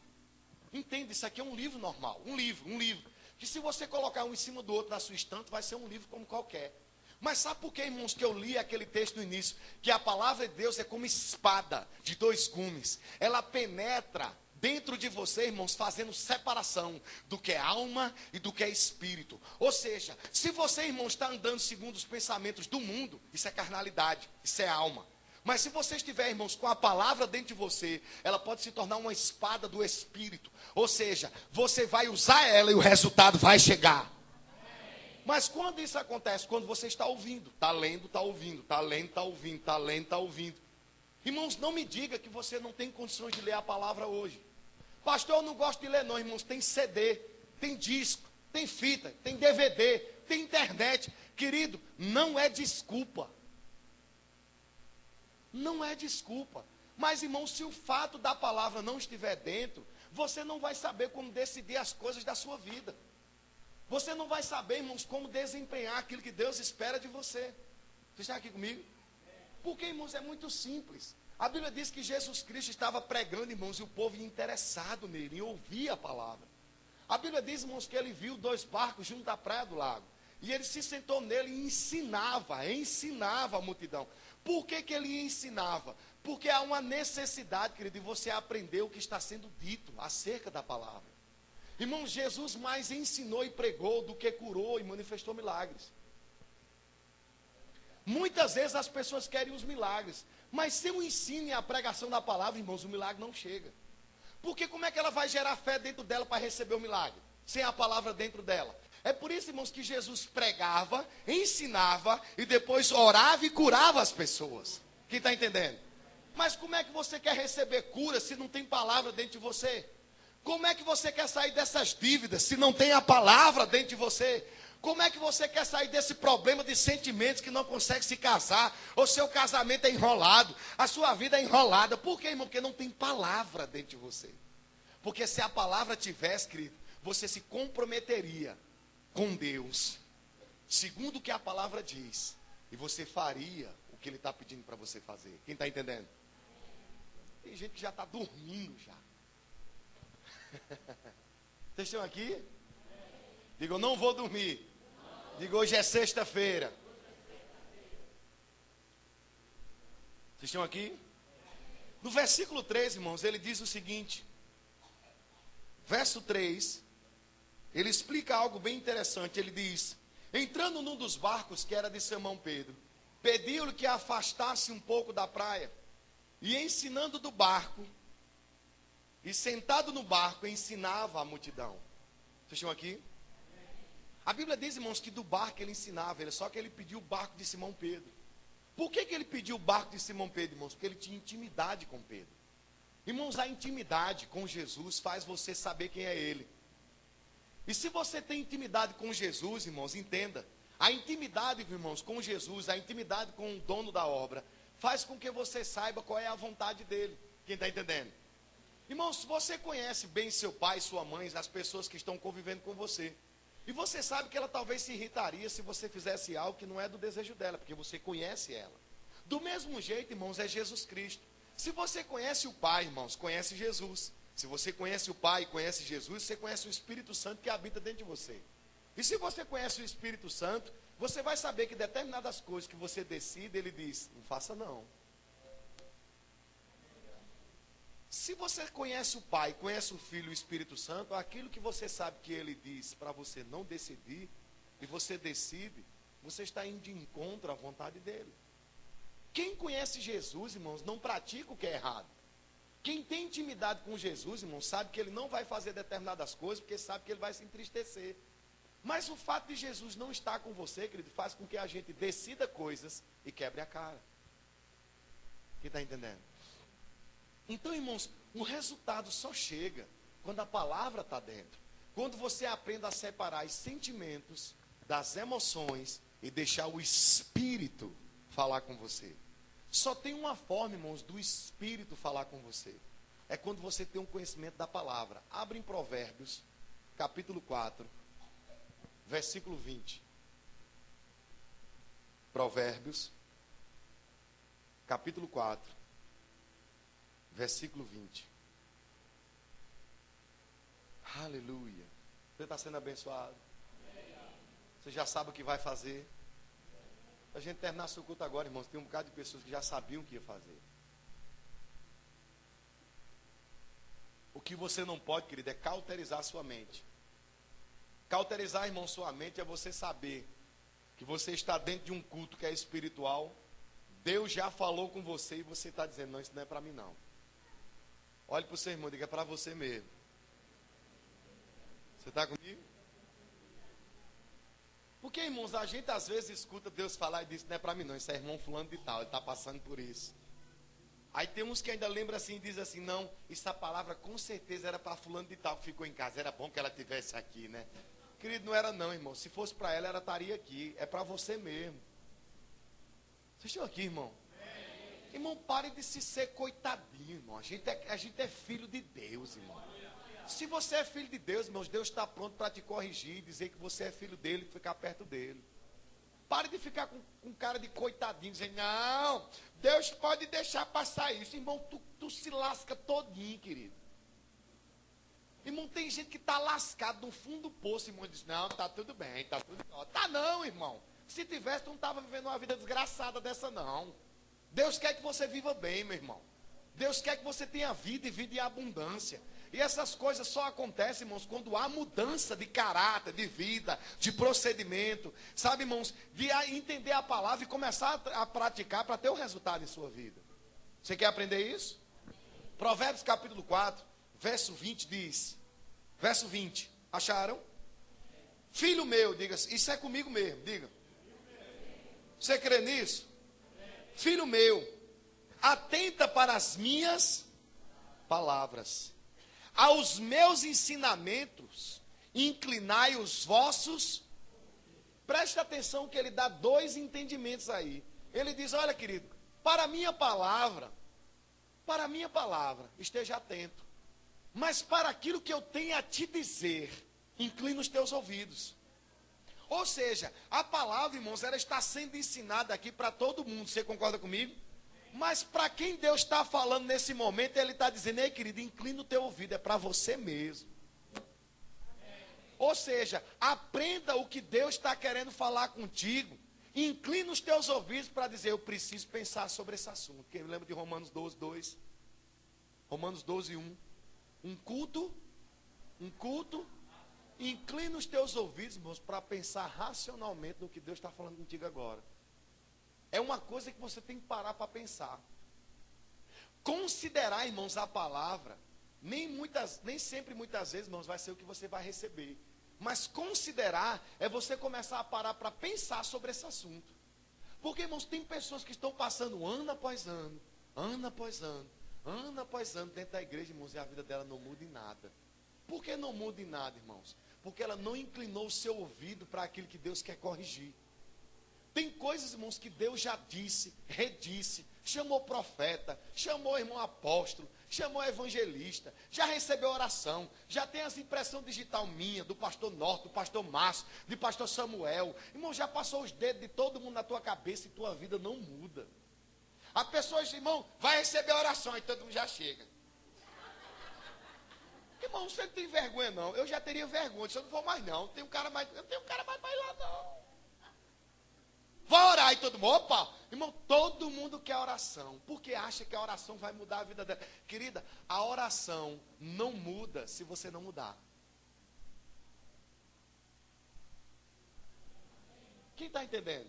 Entenda, isso aqui é um livro normal. Um livro. Que se você colocar um em cima do outro na sua estante, vai ser um livro como qualquer. Mas sabe por que, irmãos, que eu li aquele texto no início? Que a palavra de Deus é como espada de dois gumes. Ela penetra dentro de você, irmãos, fazendo separação do que é alma e do que é espírito. Ou seja, se você, irmão, está andando segundo os pensamentos do mundo, isso é carnalidade, isso é alma. Mas se você estiver, irmãos, com a palavra dentro de você, ela pode se tornar uma espada do Espírito. Ou seja, você vai usar ela e o resultado vai chegar. Mas quando isso acontece? Quando você está ouvindo, está lendo, está ouvindo, está lendo, está ouvindo, está lendo, está ouvindo. Irmãos, não me diga que você não tem condições de ler a palavra hoje. Pastor, eu não gosto de ler não, irmãos. Tem CD, tem disco, tem fita, tem DVD, tem internet. Querido, não é desculpa. Não é desculpa. Mas, irmão, se o fato da palavra não estiver dentro, você não vai saber como decidir as coisas da sua vida. Você não vai saber, irmãos, como desempenhar aquilo que Deus espera de você. Você está aqui comigo? Porque, irmãos, é muito simples. A Bíblia diz que Jesus Cristo estava pregando, irmãos, e o povo ia interessado nele, em ouvir a palavra. A Bíblia diz, irmãos, que ele viu 2 barcos junto à praia do lago. E ele se sentou nele e ensinava a multidão. Por que ele ensinava? Porque há uma necessidade, querido, de você aprender o que está sendo dito acerca da palavra. Irmão, Jesus mais ensinou e pregou do que curou e manifestou milagres. Muitas vezes as pessoas querem os milagres, mas se eu ensino a pregação da palavra, irmãos, o milagre não chega. Porque como é que ela vai gerar fé dentro dela para receber o milagre? Sem a palavra dentro dela. É por isso, irmãos, que Jesus pregava, ensinava e depois orava e curava as pessoas. Quem está entendendo? Mas como é que você quer receber cura se não tem palavra dentro de você? Como é que você quer sair dessas dívidas se não tem a palavra dentro de você? Como é que você quer sair desse problema de sentimentos que não consegue se casar? O seu casamento é enrolado, a sua vida é enrolada. Por quê, irmão? Porque não tem palavra dentro de você. Porque se a palavra tivesse, querido, você se comprometeria com Deus, segundo o que a palavra diz, e você faria o que Ele está pedindo para você fazer. Quem está entendendo? Tem gente que já está dormindo já. Vocês estão aqui? Digo, eu não vou dormir. Digo, hoje é sexta-feira. Vocês estão aqui? No versículo 3, irmãos, ele diz o seguinte. Verso 3, ele explica algo bem interessante. Ele diz, entrando num dos barcos que era de Simão Pedro, pediu-lhe que afastasse um pouco da praia. E ensinando do barco, e sentado no barco, ensinava a multidão. Vocês estão aqui? A Bíblia diz, irmãos, que do barco ele ensinava, só que ele pediu o barco de Simão Pedro. Por que ele pediu o barco de Simão Pedro, irmãos? Porque ele tinha intimidade com Pedro. Irmãos, a intimidade com Jesus faz você saber quem é Ele. E se você tem intimidade com Jesus, irmãos, entenda. A intimidade, irmãos, com Jesus, a intimidade com o dono da obra, faz com que você saiba qual é a vontade dEle. Quem está entendendo? Irmãos, se você conhece bem seu pai, sua mãe, as pessoas que estão convivendo com você, e você sabe que ela talvez se irritaria se você fizesse algo que não é do desejo dela, porque você conhece ela. Do mesmo jeito, irmãos, é Jesus Cristo. Se você conhece o Pai, irmãos, conhece Jesus. Se você conhece o Pai e conhece Jesus, você conhece o Espírito Santo que habita dentro de você. E se você conhece o Espírito Santo, você vai saber que determinadas coisas que você decide, ele diz, não faça não. Se você conhece o Pai, conhece o Filho e o Espírito Santo, aquilo que você sabe que ele diz para você não decidir, e você decide, você está indo de encontro à vontade dele. Quem conhece Jesus, irmãos, não pratica o que é errado. Quem tem intimidade com Jesus, irmãos, sabe que ele não vai fazer determinadas coisas, porque sabe que ele vai se entristecer. Mas o fato de Jesus não estar com você, querido, faz com que a gente decida coisas e quebre a cara. Quem está entendendo? Então, irmãos, o resultado só chega quando a palavra está dentro. Quando você aprende a separar os sentimentos das emoções e deixar o Espírito falar com você. Só tem uma forma, irmãos, do Espírito falar com você. É quando você tem um conhecimento da palavra. Abre em Provérbios, capítulo 4, versículo 20. Provérbios, capítulo 4, versículo 20. Aleluia. Você está sendo abençoado? Você já sabe o que vai fazer? A gente terminar seu culto agora, irmãos, tem um bocado de pessoas que já sabiam o que ia fazer. O que você não pode, querido, é cauterizar a sua mente. Cauterizar, irmão, sua mente é você saber que você está dentro de um culto que é espiritual. Deus já falou com você e você está dizendo, não, isso não é para mim não. Olhe para o seu irmão e diga, é para você mesmo. Você está comigo? Porque, irmãos, a gente às vezes escuta Deus falar e diz, não é para mim não, isso é irmão fulano de tal, ele está passando por isso. Aí tem uns que ainda lembram assim e dizem assim, não, essa palavra com certeza era para fulano de tal que ficou em casa, era bom que ela estivesse aqui, né? Querido, não era não, irmão, se fosse para ela, ela estaria aqui, é para você mesmo. Vocês estão aqui, irmão? Irmão, pare de se ser coitadinho, irmão, a gente é filho de Deus, irmão. Se você é filho de Deus, irmãos, Deus está pronto para te corrigir, dizer que você é filho dele e ficar perto dele. Pare de ficar com cara de coitadinho, dizendo, não, Deus pode deixar passar isso. Irmão, tu se lasca todinho, querido. Irmão, tem gente que está lascado no fundo do poço, irmão, diz, não, está tudo bem, está tudo bem. Tá não, irmão. Se tivesse, tu não estava vivendo uma vida desgraçada dessa, não. Deus quer que você viva bem, meu irmão. Deus quer que você tenha vida e vida em abundância. E essas coisas só acontecem, irmãos, quando há mudança de caráter, de vida, de procedimento. Sabe, irmãos, de entender a palavra e começar a praticar para ter um resultado em sua vida. Você quer aprender isso? Provérbios capítulo 4, verso 20 diz. Verso 20. Acharam? Filho meu, diga, isso é comigo mesmo, diga. Você crê nisso? Filho meu, atenta para as minhas palavras. Aos meus ensinamentos, inclinai os vossos. Preste atenção que ele dá dois entendimentos aí. Ele diz, olha querido, para a minha palavra, esteja atento. Mas para aquilo que eu tenho a te dizer, inclina os teus ouvidos. Ou seja, a palavra, irmãos, ela está sendo ensinada aqui para todo mundo. Você concorda comigo? Mas para quem Deus está falando nesse momento, Ele está dizendo, ei querido, inclina o teu ouvido, é para você mesmo. Ou seja, aprenda o que Deus está querendo falar contigo. Inclina os teus ouvidos para dizer, eu preciso pensar sobre esse assunto. Quem lembra de Romanos 12, 2? Romanos 12, 1. Um culto, inclina os teus ouvidos, irmãos, para pensar racionalmente no que Deus está falando contigo agora. É uma coisa que você tem que parar para pensar. Considerar, irmãos, a palavra, nem sempre, muitas vezes, irmãos, vai ser o que você vai receber. Mas considerar é você começar a parar para pensar sobre esse assunto. Porque, irmãos, tem pessoas que estão passando ano após ano, dentro da igreja, irmãos, e a vida dela não muda em nada. Por que não muda em nada, irmãos? Porque ela não inclinou o seu ouvido para aquilo que Deus quer corrigir. Tem coisas, irmãos, que Deus já disse, redisse, chamou profeta, chamou irmão apóstolo, chamou evangelista, já recebeu oração, já tem as impressões digital minha, do pastor Norte, do pastor Márcio, de pastor Samuel. Irmão, já passou os dedos de todo mundo na tua cabeça e tua vida não muda. A pessoa diz, irmão, vai receber oração, e todo mundo já chega. Irmão, você não tem vergonha não, eu já teria vergonha, se eu não for mais não, eu não tenho um cara mais lá não. Vai orar e todo mundo, opa, irmão, todo mundo quer oração, porque acha que a oração vai mudar a vida dela. Querida, a oração não muda se você não mudar. Quem está entendendo?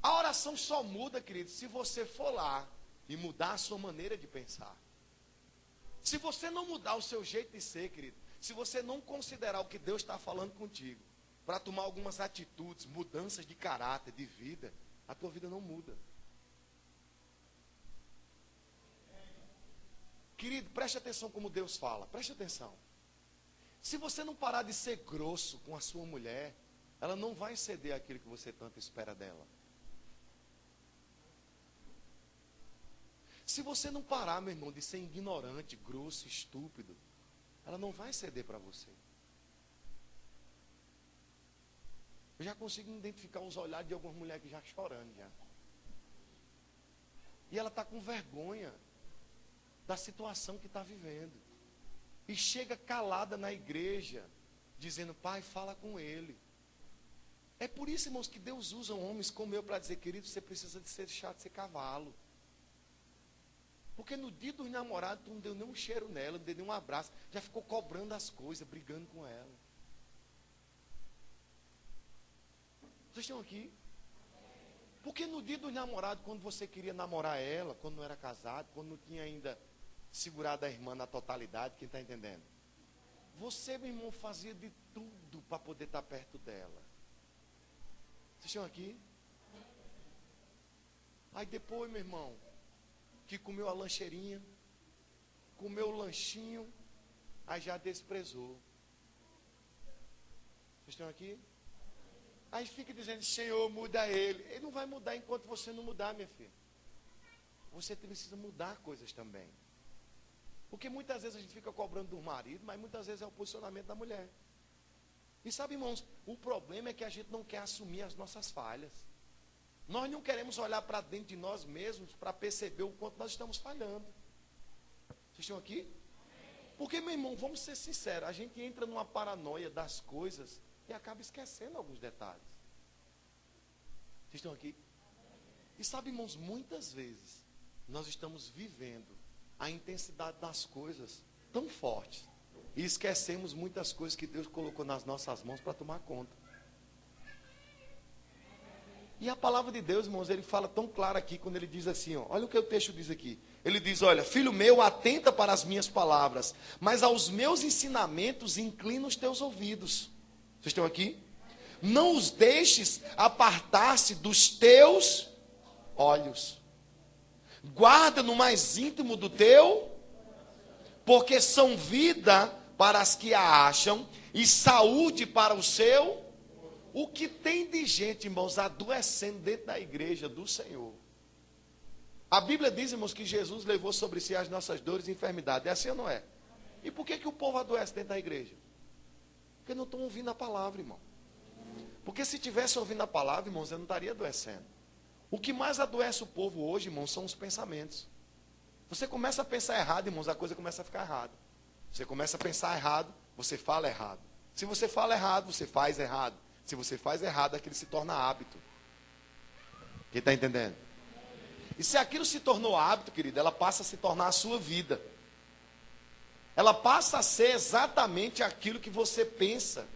A oração só muda, querido, se você for lá e mudar a sua maneira de pensar. Se você não mudar o seu jeito de ser, querido, se você não considerar o que Deus está falando contigo, para tomar algumas atitudes, mudanças de caráter, de vida, a tua vida não muda. Querido, preste atenção como Deus fala. Preste atenção. Se você não parar de ser grosso com a sua mulher, ela não vai ceder aquilo que você tanto espera dela. Se você não parar, meu irmão, de ser ignorante, grosso, estúpido, ela não vai ceder para você. Eu já consigo identificar os olhares de algumas mulheres que já chorando já. E ela está com vergonha da situação que está vivendo. E chega calada na igreja, dizendo, pai, fala com ele. É por isso, irmãos, que Deus usa homens como eu para dizer, querido, você precisa de ser chato, de ser cavalo. Porque no dia dos namorados, tu não deu nem um cheiro nela, não deu nem um abraço, já ficou cobrando as coisas, brigando com ela. Vocês estão aqui? Porque no dia dos namorados, quando você queria namorar ela, quando não era casado, quando não tinha ainda segurado a irmã na totalidade, quem está entendendo? Você, meu irmão, fazia de tudo para poder estar perto dela. Vocês estão aqui? Aí depois, meu irmão, que comeu a lancheirinha, comeu o lanchinho, aí já desprezou. Vocês estão aqui? Aí fica dizendo, Senhor, muda ele. Ele não vai mudar enquanto você não mudar, minha filha. Você precisa mudar coisas também. Porque muitas vezes a gente fica cobrando do marido, mas muitas vezes é o posicionamento da mulher. E sabe, irmãos, o problema é que a gente não quer assumir as nossas falhas. Nós não queremos olhar para dentro de nós mesmos para perceber o quanto nós estamos falhando. Vocês estão aqui? Porque, meu irmão, vamos ser sinceros, a gente entra numa paranoia das coisas e acaba esquecendo alguns detalhes. Vocês estão aqui? E sabe, irmãos, muitas vezes nós estamos vivendo a intensidade das coisas tão forte e esquecemos muitas coisas que Deus colocou nas nossas mãos para tomar conta. E a palavra de Deus, irmãos, ele fala tão claro aqui quando ele diz assim, ó, olha o que o texto diz aqui. Ele diz, olha, filho meu, atenta para as minhas palavras, mas aos meus ensinamentos inclina os teus ouvidos. Vocês estão aqui? Não os deixes apartar-se dos teus olhos. Guarda no mais íntimo do teu, porque são vida para as que a acham e saúde para o seu. O que tem de gente, irmãos, adoecendo dentro da igreja do Senhor. A Bíblia diz, irmãos, que Jesus levou sobre si as nossas dores e enfermidades. É assim ou não é? E por que o povo adoece dentro da igreja? Porque não estão ouvindo a palavra, irmão. Porque se tivesse ouvindo a palavra, irmãos, eu não estaria adoecendo. O que mais adoece o povo hoje, irmãos, são os pensamentos. Você começa a pensar errado, irmãos, a coisa começa a ficar errada. Você começa a pensar errado, você fala errado. Se você fala errado, você faz errado. Se você faz errado, aquilo se torna hábito. Quem está entendendo? E se aquilo se tornou hábito, querido, ela passa a se tornar a sua vida. Ela passa a ser exatamente aquilo que você pensa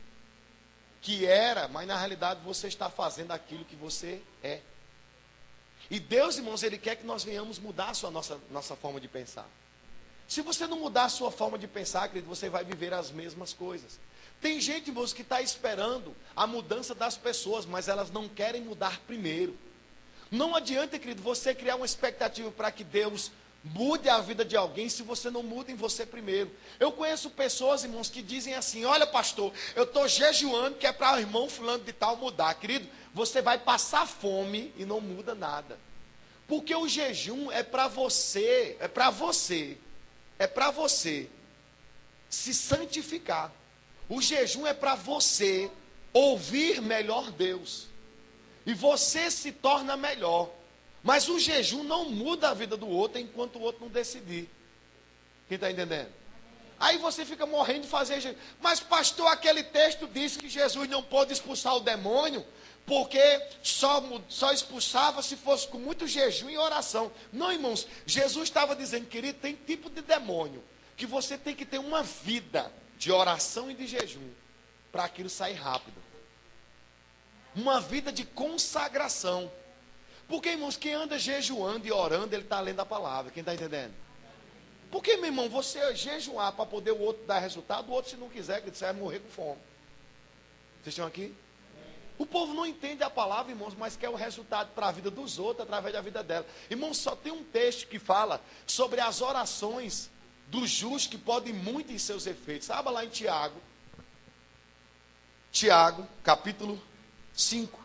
que era, mas na realidade você está fazendo aquilo que você é. E Deus, irmãos, Ele quer que nós venhamos mudar a nossa forma de pensar. Se você não mudar a sua forma de pensar, querido, você vai viver as mesmas coisas. Tem gente, irmãos, que está esperando a mudança das pessoas, mas elas não querem mudar primeiro. Não adianta, querido, você criar uma expectativa para que Deus mude a vida de alguém se você não muda em você primeiro. Eu conheço pessoas, irmãos, que dizem assim, olha pastor, eu estou jejuando que é para o irmão fulano de tal mudar. Querido, você vai passar fome e não muda nada. Porque o jejum é para você, é para você se santificar. O jejum é para você ouvir melhor Deus. E você se torna melhor. Mas o jejum não muda a vida do outro enquanto o outro não decidir. Quem está entendendo? Aí você fica morrendo de fazer jejum. Mas pastor, aquele texto diz que Jesus não pôde expulsar o demônio, porque só expulsava se fosse com muito jejum e oração. Não, irmãos, Jesus estava dizendo, querido, tem tipo de demônio que você tem que ter uma vida de oração e de jejum para aquilo sair rápido. Uma vida de consagração. Porque, irmãos, quem anda jejuando e orando, ele está lendo a palavra. Quem está entendendo? Porque, meu irmão, você jejuar para poder o outro dar resultado, o outro, se não quiser, você vai morrer com fome. Vocês estão aqui? O povo não entende a palavra, irmãos, mas quer o resultado para a vida dos outros, através da vida dela. Irmãos, só tem um texto que fala sobre as orações do justo que pode muito em seus efeitos. Abra lá em Tiago. Tiago, capítulo 5.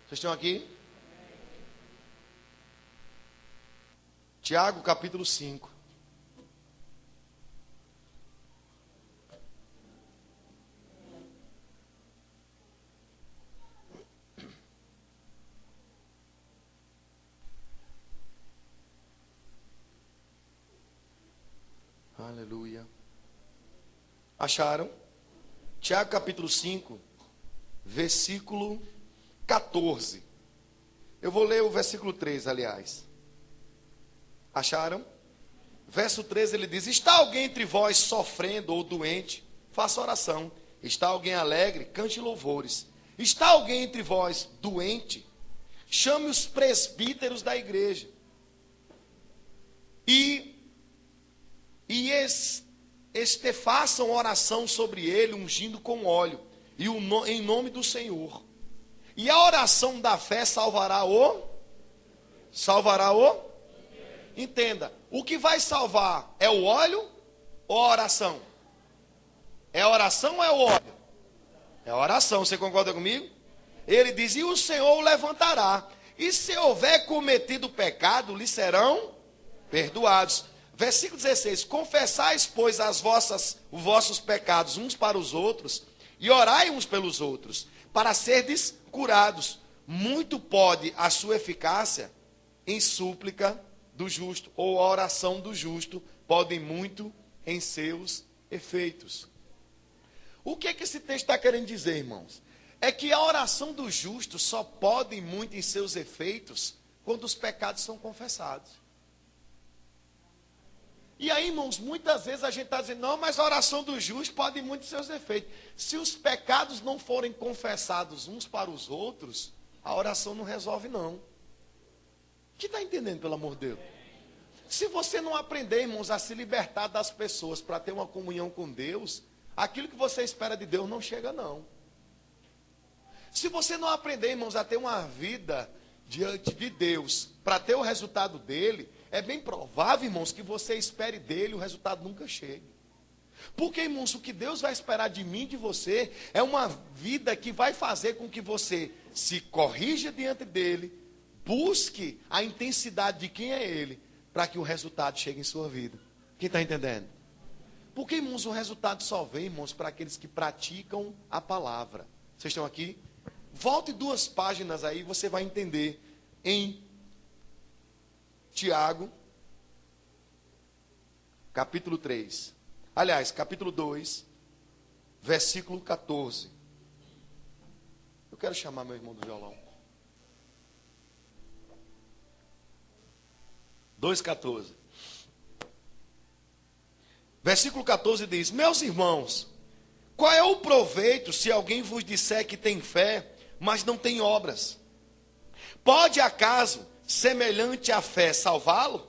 Vocês estão aqui? Tiago, capítulo 5. Aleluia. Acharam? Tiago capítulo 5, versículo 14. Eu vou ler o versículo 3, aliás. Acharam? Verso 13 ele diz: está alguém entre vós sofrendo ou doente? Faça oração. Está alguém alegre? Cante louvores. Está alguém entre vós doente? Chame os presbíteros da igreja. Façam oração sobre ele, ungindo com óleo, em nome do Senhor. E a oração da fé salvará o? Entenda, o que vai salvar é o óleo ou a oração? É a oração ou é o óleo? É a oração, você concorda comigo? Ele diz: e o Senhor o levantará, e se houver cometido pecado, lhe serão perdoados. Versículo 16: confessais, pois, os vossos pecados uns para os outros, e orai uns pelos outros, para serdes curados. Muito pode a sua eficácia em súplica do justo, ou a oração do justo pode muito em seus efeitos. O que esse texto está querendo dizer, irmãos? É que a oração do justo só pode muito em seus efeitos quando os pecados são confessados. E aí, irmãos, muitas vezes a gente está dizendo: não, mas a oração do justo pode muito em seus efeitos. Se os pecados não forem confessados uns para os outros, a oração não resolve, não. Que está entendendo, pelo amor de Deus? Se você não aprender, irmãos, a se libertar das pessoas para ter uma comunhão com Deus, aquilo que você espera de Deus não chega, não. Se você não aprender, irmãos, a ter uma vida diante de Deus para ter o resultado dele, é bem provável, irmãos, que você espere dele e o resultado nunca chegue. Porque, irmãos, o que Deus vai esperar de mim e de você é uma vida que vai fazer com que você se corrija diante dele, busque a intensidade de quem é ele, para que o resultado chegue em sua vida. Quem está entendendo? Porque, irmãos, o resultado só vem, irmãos, para aqueles que praticam a palavra. Vocês estão aqui? Volte 2 páginas aí, você vai entender. Em Tiago, capítulo 3. Aliás, capítulo 2, versículo 14. Eu quero chamar meu irmão do violão. 2,14. Versículo 14 diz: meus irmãos, qual é o proveito se alguém vos disser que tem fé, mas não tem obras? Pode acaso semelhante à fé salvá-lo?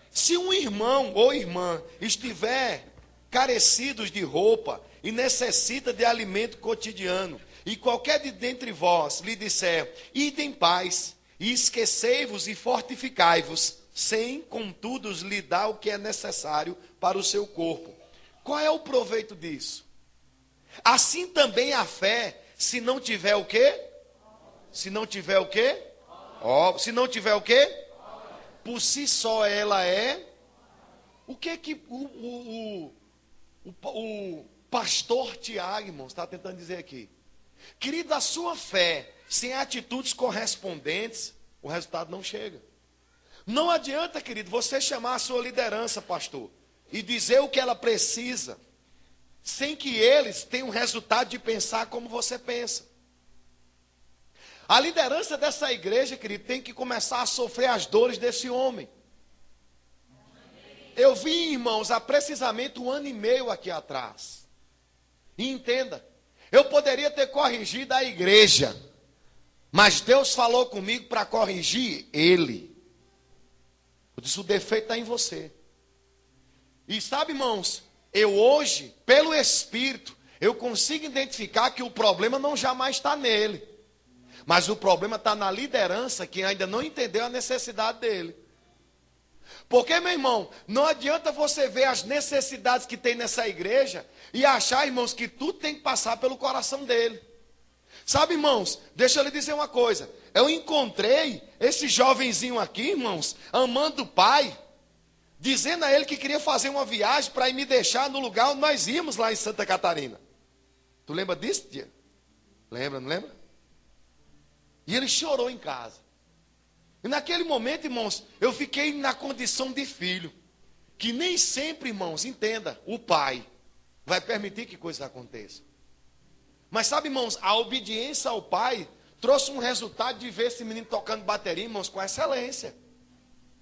Se um irmão ou irmã estiver carecidos de roupa e necessita de alimento cotidiano, e qualquer de dentre vós lhe disser: ide em paz, e esquecei-vos e fortificai-vos, sem, contudo, lhe dar o que é necessário para o seu corpo, qual é o proveito disso? Assim também a fé, se não tiver o quê? Se não tiver o quê? Se não tiver o quê? Por si só ela é. O que o pastor Tiago, irmãos, está tentando dizer aqui? Querido, a sua fé sem atitudes correspondentes, o resultado não chega. Não adianta, querido, você chamar a sua liderança, pastor, e dizer o que ela precisa, sem que eles tenham o resultado de pensar como você pensa. A liderança dessa igreja, querido, tem que começar a sofrer as dores desse homem. Eu vim, irmãos, há precisamente 1 ano e meio aqui atrás. E entenda, eu poderia ter corrigido a igreja, mas Deus falou comigo para corrigir ele. Eu disse: o defeito está em você. E sabe, irmãos, eu hoje, pelo Espírito, eu consigo identificar que o problema não jamais está nele. Mas o problema está na liderança que ainda não entendeu a necessidade dele. Porque, meu irmão, não adianta você ver as necessidades que tem nessa igreja e achar, irmãos, que tudo tem que passar pelo coração dele. Sabe, irmãos, deixa eu lhe dizer uma coisa. Eu encontrei esse jovenzinho aqui, irmãos, amando o pai, dizendo a ele que queria fazer uma viagem para ir me deixar no lugar onde nós íamos lá em Santa Catarina. Tu lembra disso, tia? Lembra, não lembra? E ele chorou em casa. E naquele momento, irmãos, eu fiquei na condição de filho. Que nem sempre, irmãos, entenda, o pai vai permitir que coisas aconteçam. Mas sabe, irmãos, a obediência ao pai trouxe um resultado de ver esse menino tocando bateria, irmãos, com excelência.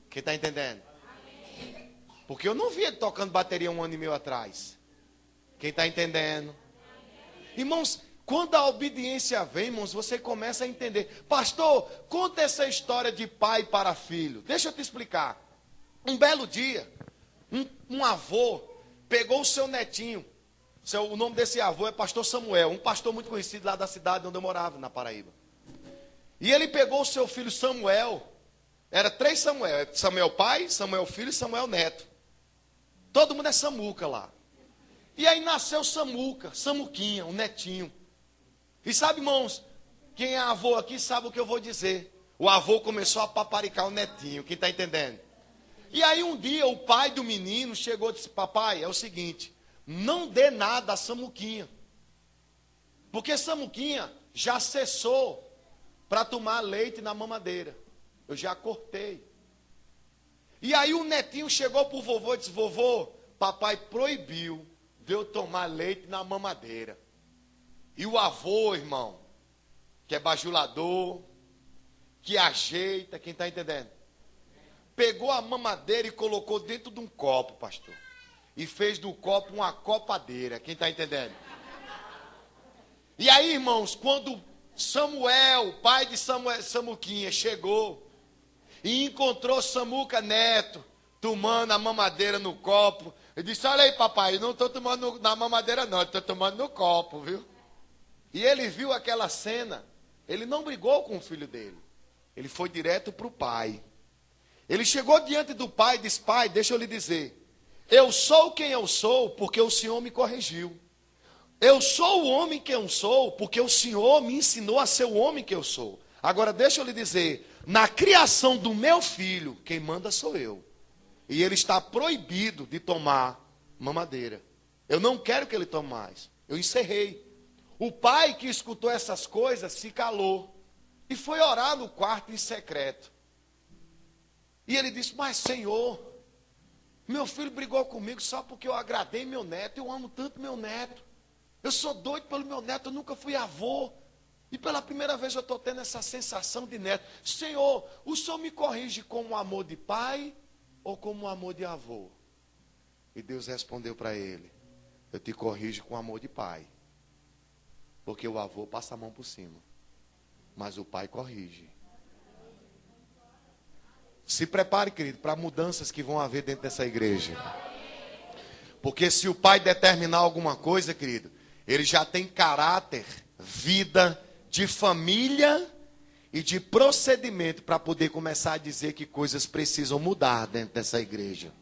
Quem está entendendo? Porque eu não vi ele tocando bateria 1 ano e meio atrás. Quem está entendendo? Irmãos, quando a obediência vem, irmãos, você começa a entender. Pastor, conta essa história de pai para filho. Deixa eu te explicar. Um belo dia, um avô pegou o seu netinho. O nome desse avô é pastor Samuel, um pastor muito conhecido lá da cidade onde eu morava, na Paraíba. E ele pegou o seu filho Samuel. Era 3 Samuel. Samuel pai, Samuel filho e Samuel neto. Todo mundo é Samuca lá. E aí nasceu Samuca, Samuquinha, um netinho. E sabe, irmãos, quem é avô aqui sabe o que eu vou dizer. O avô começou a paparicar o netinho, quem está entendendo? E aí um dia o pai do menino chegou e disse, papai, é o seguinte, não dê nada a Samuquinha. Porque Samuquinha já cessou para tomar leite na mamadeira. Eu já cortei. E aí o netinho chegou para o vovô e disse, vovô, papai proibiu de eu tomar leite na mamadeira. E o avô, irmão, que é bajulador, que ajeita, quem está entendendo? Pegou a mamadeira e colocou dentro de um copo, pastor. E fez do copo uma copadeira, quem está entendendo? E aí, irmãos, quando Samuel, pai de Samuquinha, chegou e encontrou Samuca neto, tomando a mamadeira no copo, ele disse, olha aí, papai, eu não estou tomando na mamadeira não, estou tomando no copo, viu? E ele viu aquela cena, ele não brigou com o filho dele, ele foi direto para o pai. Ele chegou diante do pai e disse, pai, deixa eu lhe dizer, eu sou quem eu sou porque o Senhor me corrigiu. Eu sou o homem que eu sou porque o Senhor me ensinou a ser o homem que eu sou. Agora deixa eu lhe dizer, na criação do meu filho, quem manda sou eu. E ele está proibido de tomar mamadeira. Eu não quero que ele tome mais. Eu encerrei. O pai que escutou essas coisas se calou e foi orar no quarto em secreto. E ele disse, mas Senhor, meu filho brigou comigo só porque eu agradei meu neto, eu amo tanto meu neto. Eu sou doido pelo meu neto, eu nunca fui avô. E pela primeira vez eu estou tendo essa sensação de neto. Senhor, o Senhor me corrige com o amor de pai ou como o amor de avô? E Deus respondeu para ele, eu te corrijo com o amor de pai. Porque o avô passa a mão por cima, mas o pai corrige. Se prepare, querido, para mudanças que vão haver dentro dessa igreja. Porque se o pai determinar alguma coisa, querido, ele já tem caráter, vida, de família e de procedimento para poder começar a dizer que coisas precisam mudar dentro dessa igreja.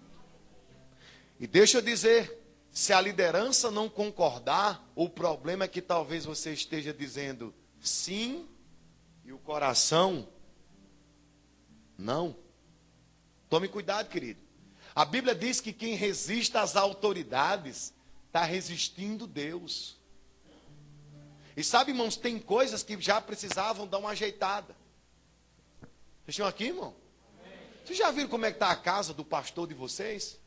E deixa eu dizer, se a liderança não concordar, o problema é que talvez você esteja dizendo sim e o coração não. Tome cuidado, querido. A Bíblia diz que quem resiste às autoridades está resistindo Deus. E sabe, irmãos, tem coisas que já precisavam dar uma ajeitada. Vocês estão aqui, irmão? Vocês já viram como é que está a casa do pastor de vocês?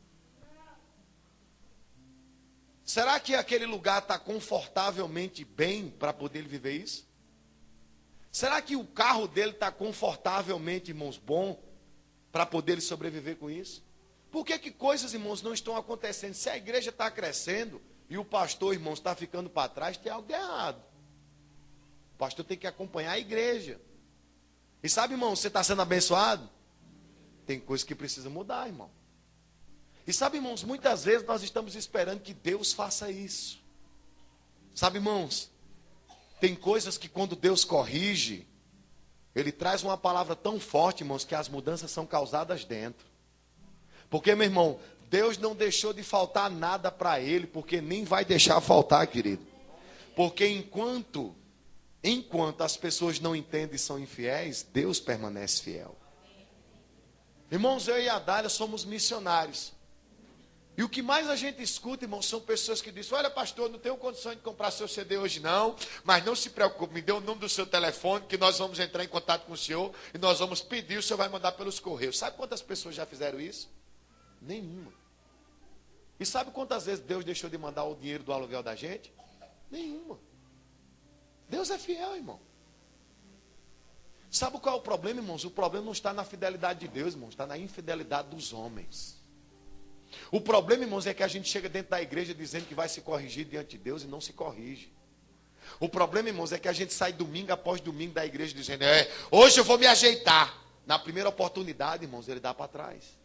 Será que aquele lugar está confortavelmente bem para poder ele viver isso? Será que o carro dele está confortavelmente, irmãos, bom para poder ele sobreviver com isso? Por que coisas, irmãos, não estão acontecendo? Se a igreja está crescendo e o pastor, irmãos, está ficando para trás, tem algo de errado. O pastor tem que acompanhar a igreja. E sabe, irmão, você está sendo abençoado? Tem coisas que precisam mudar, irmão. E sabe, irmãos, muitas vezes nós estamos esperando que Deus faça isso. Sabe, irmãos, tem coisas que quando Deus corrige, ele traz uma palavra tão forte, irmãos, que as mudanças são causadas dentro. Porque, meu irmão, Deus não deixou de faltar nada para ele, porque nem vai deixar faltar, querido. Porque enquanto as pessoas não entendem e são infiéis, Deus permanece fiel. Irmãos, eu e a Dália somos missionários. E o que mais a gente escuta, irmãos, são pessoas que dizem: olha, pastor, não tenho condições de comprar seu CD hoje não, mas não se preocupe, me dê o número do seu telefone, que nós vamos entrar em contato com o senhor, e nós vamos pedir, o senhor vai mandar pelos correios. Sabe quantas pessoas já fizeram isso? Nenhuma. E sabe quantas vezes Deus deixou de mandar o dinheiro do aluguel da gente? Nenhuma. Deus é fiel, irmão. Sabe qual é o problema, irmãos? O problema não está na fidelidade de Deus, irmãos, está na infidelidade dos homens. O problema, irmãos, é que a gente chega dentro da igreja dizendo que vai se corrigir diante de Deus e não se corrige. O problema, irmãos, é que a gente sai domingo após domingo da igreja dizendo: hoje eu vou me ajeitar. Na primeira oportunidade, irmãos, ele dá para trás.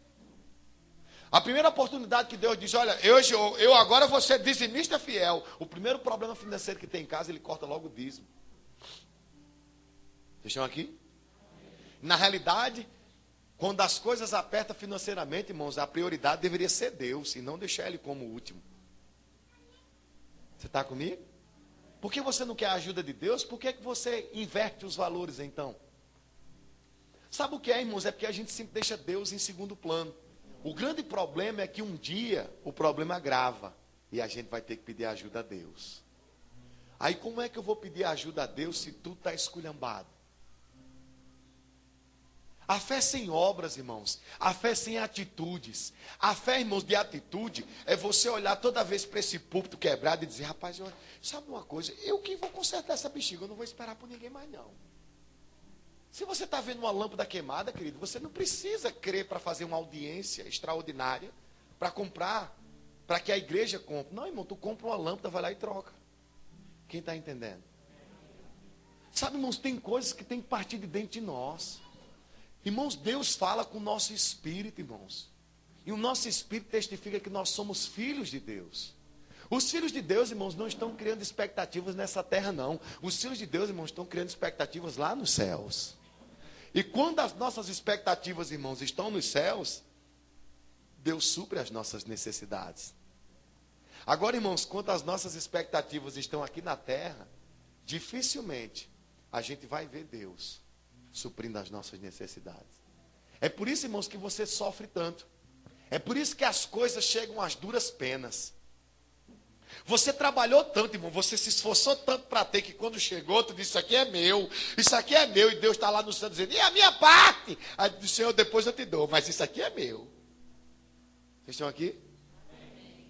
A primeira oportunidade que Deus diz: olha, eu agora vou ser dizimista fiel. O primeiro problema financeiro que tem em casa, ele corta logo o dízimo. Vocês estão aqui? Na realidade, quando as coisas apertam financeiramente, irmãos, a prioridade deveria ser Deus e não deixar Ele como último. Você está comigo? Por que você não quer a ajuda de Deus? Por que você inverte os valores então? Sabe o que é, irmãos? É porque a gente sempre deixa Deus em segundo plano. O grande problema é que um dia o problema agrava e a gente vai ter que pedir ajuda a Deus. Aí como é que eu vou pedir ajuda a Deus se tudo está esculhambado? A fé sem obras, irmãos, a fé sem atitudes. A fé, irmãos, de atitude é você olhar toda vez para esse púlpito quebrado e dizer: rapaz, sabe uma coisa? Eu que vou consertar essa bexiga, eu não vou esperar por ninguém mais não. Se você está vendo uma lâmpada queimada, querido, você não precisa crer para fazer uma audiência extraordinária, para comprar, para que a igreja compre. Não, irmão, tu compra uma lâmpada, vai lá e troca. Quem está entendendo? Sabe, irmãos, tem coisas que tem que partir de dentro de nós. Irmãos, Deus fala com o nosso espírito, irmãos. E o nosso espírito testifica que nós somos filhos de Deus. Os filhos de Deus, irmãos, não estão criando expectativas nessa terra, não. Os filhos de Deus, irmãos, estão criando expectativas lá nos céus. E quando as nossas expectativas, irmãos, estão nos céus, Deus supre as nossas necessidades. Agora, irmãos, quando as nossas expectativas estão aqui na terra, dificilmente a gente vai ver Deus suprindo as nossas necessidades. É por isso, irmãos, que você sofre tanto. É por isso que as coisas chegam às duras penas. Você trabalhou tanto, irmão, você se esforçou tanto para ter, que quando chegou, tu disse: isso aqui é meu, e Deus está lá no céu dizendo: e a minha parte? Aí disse: Senhor, depois eu te dou, mas isso aqui é meu. Vocês estão aqui?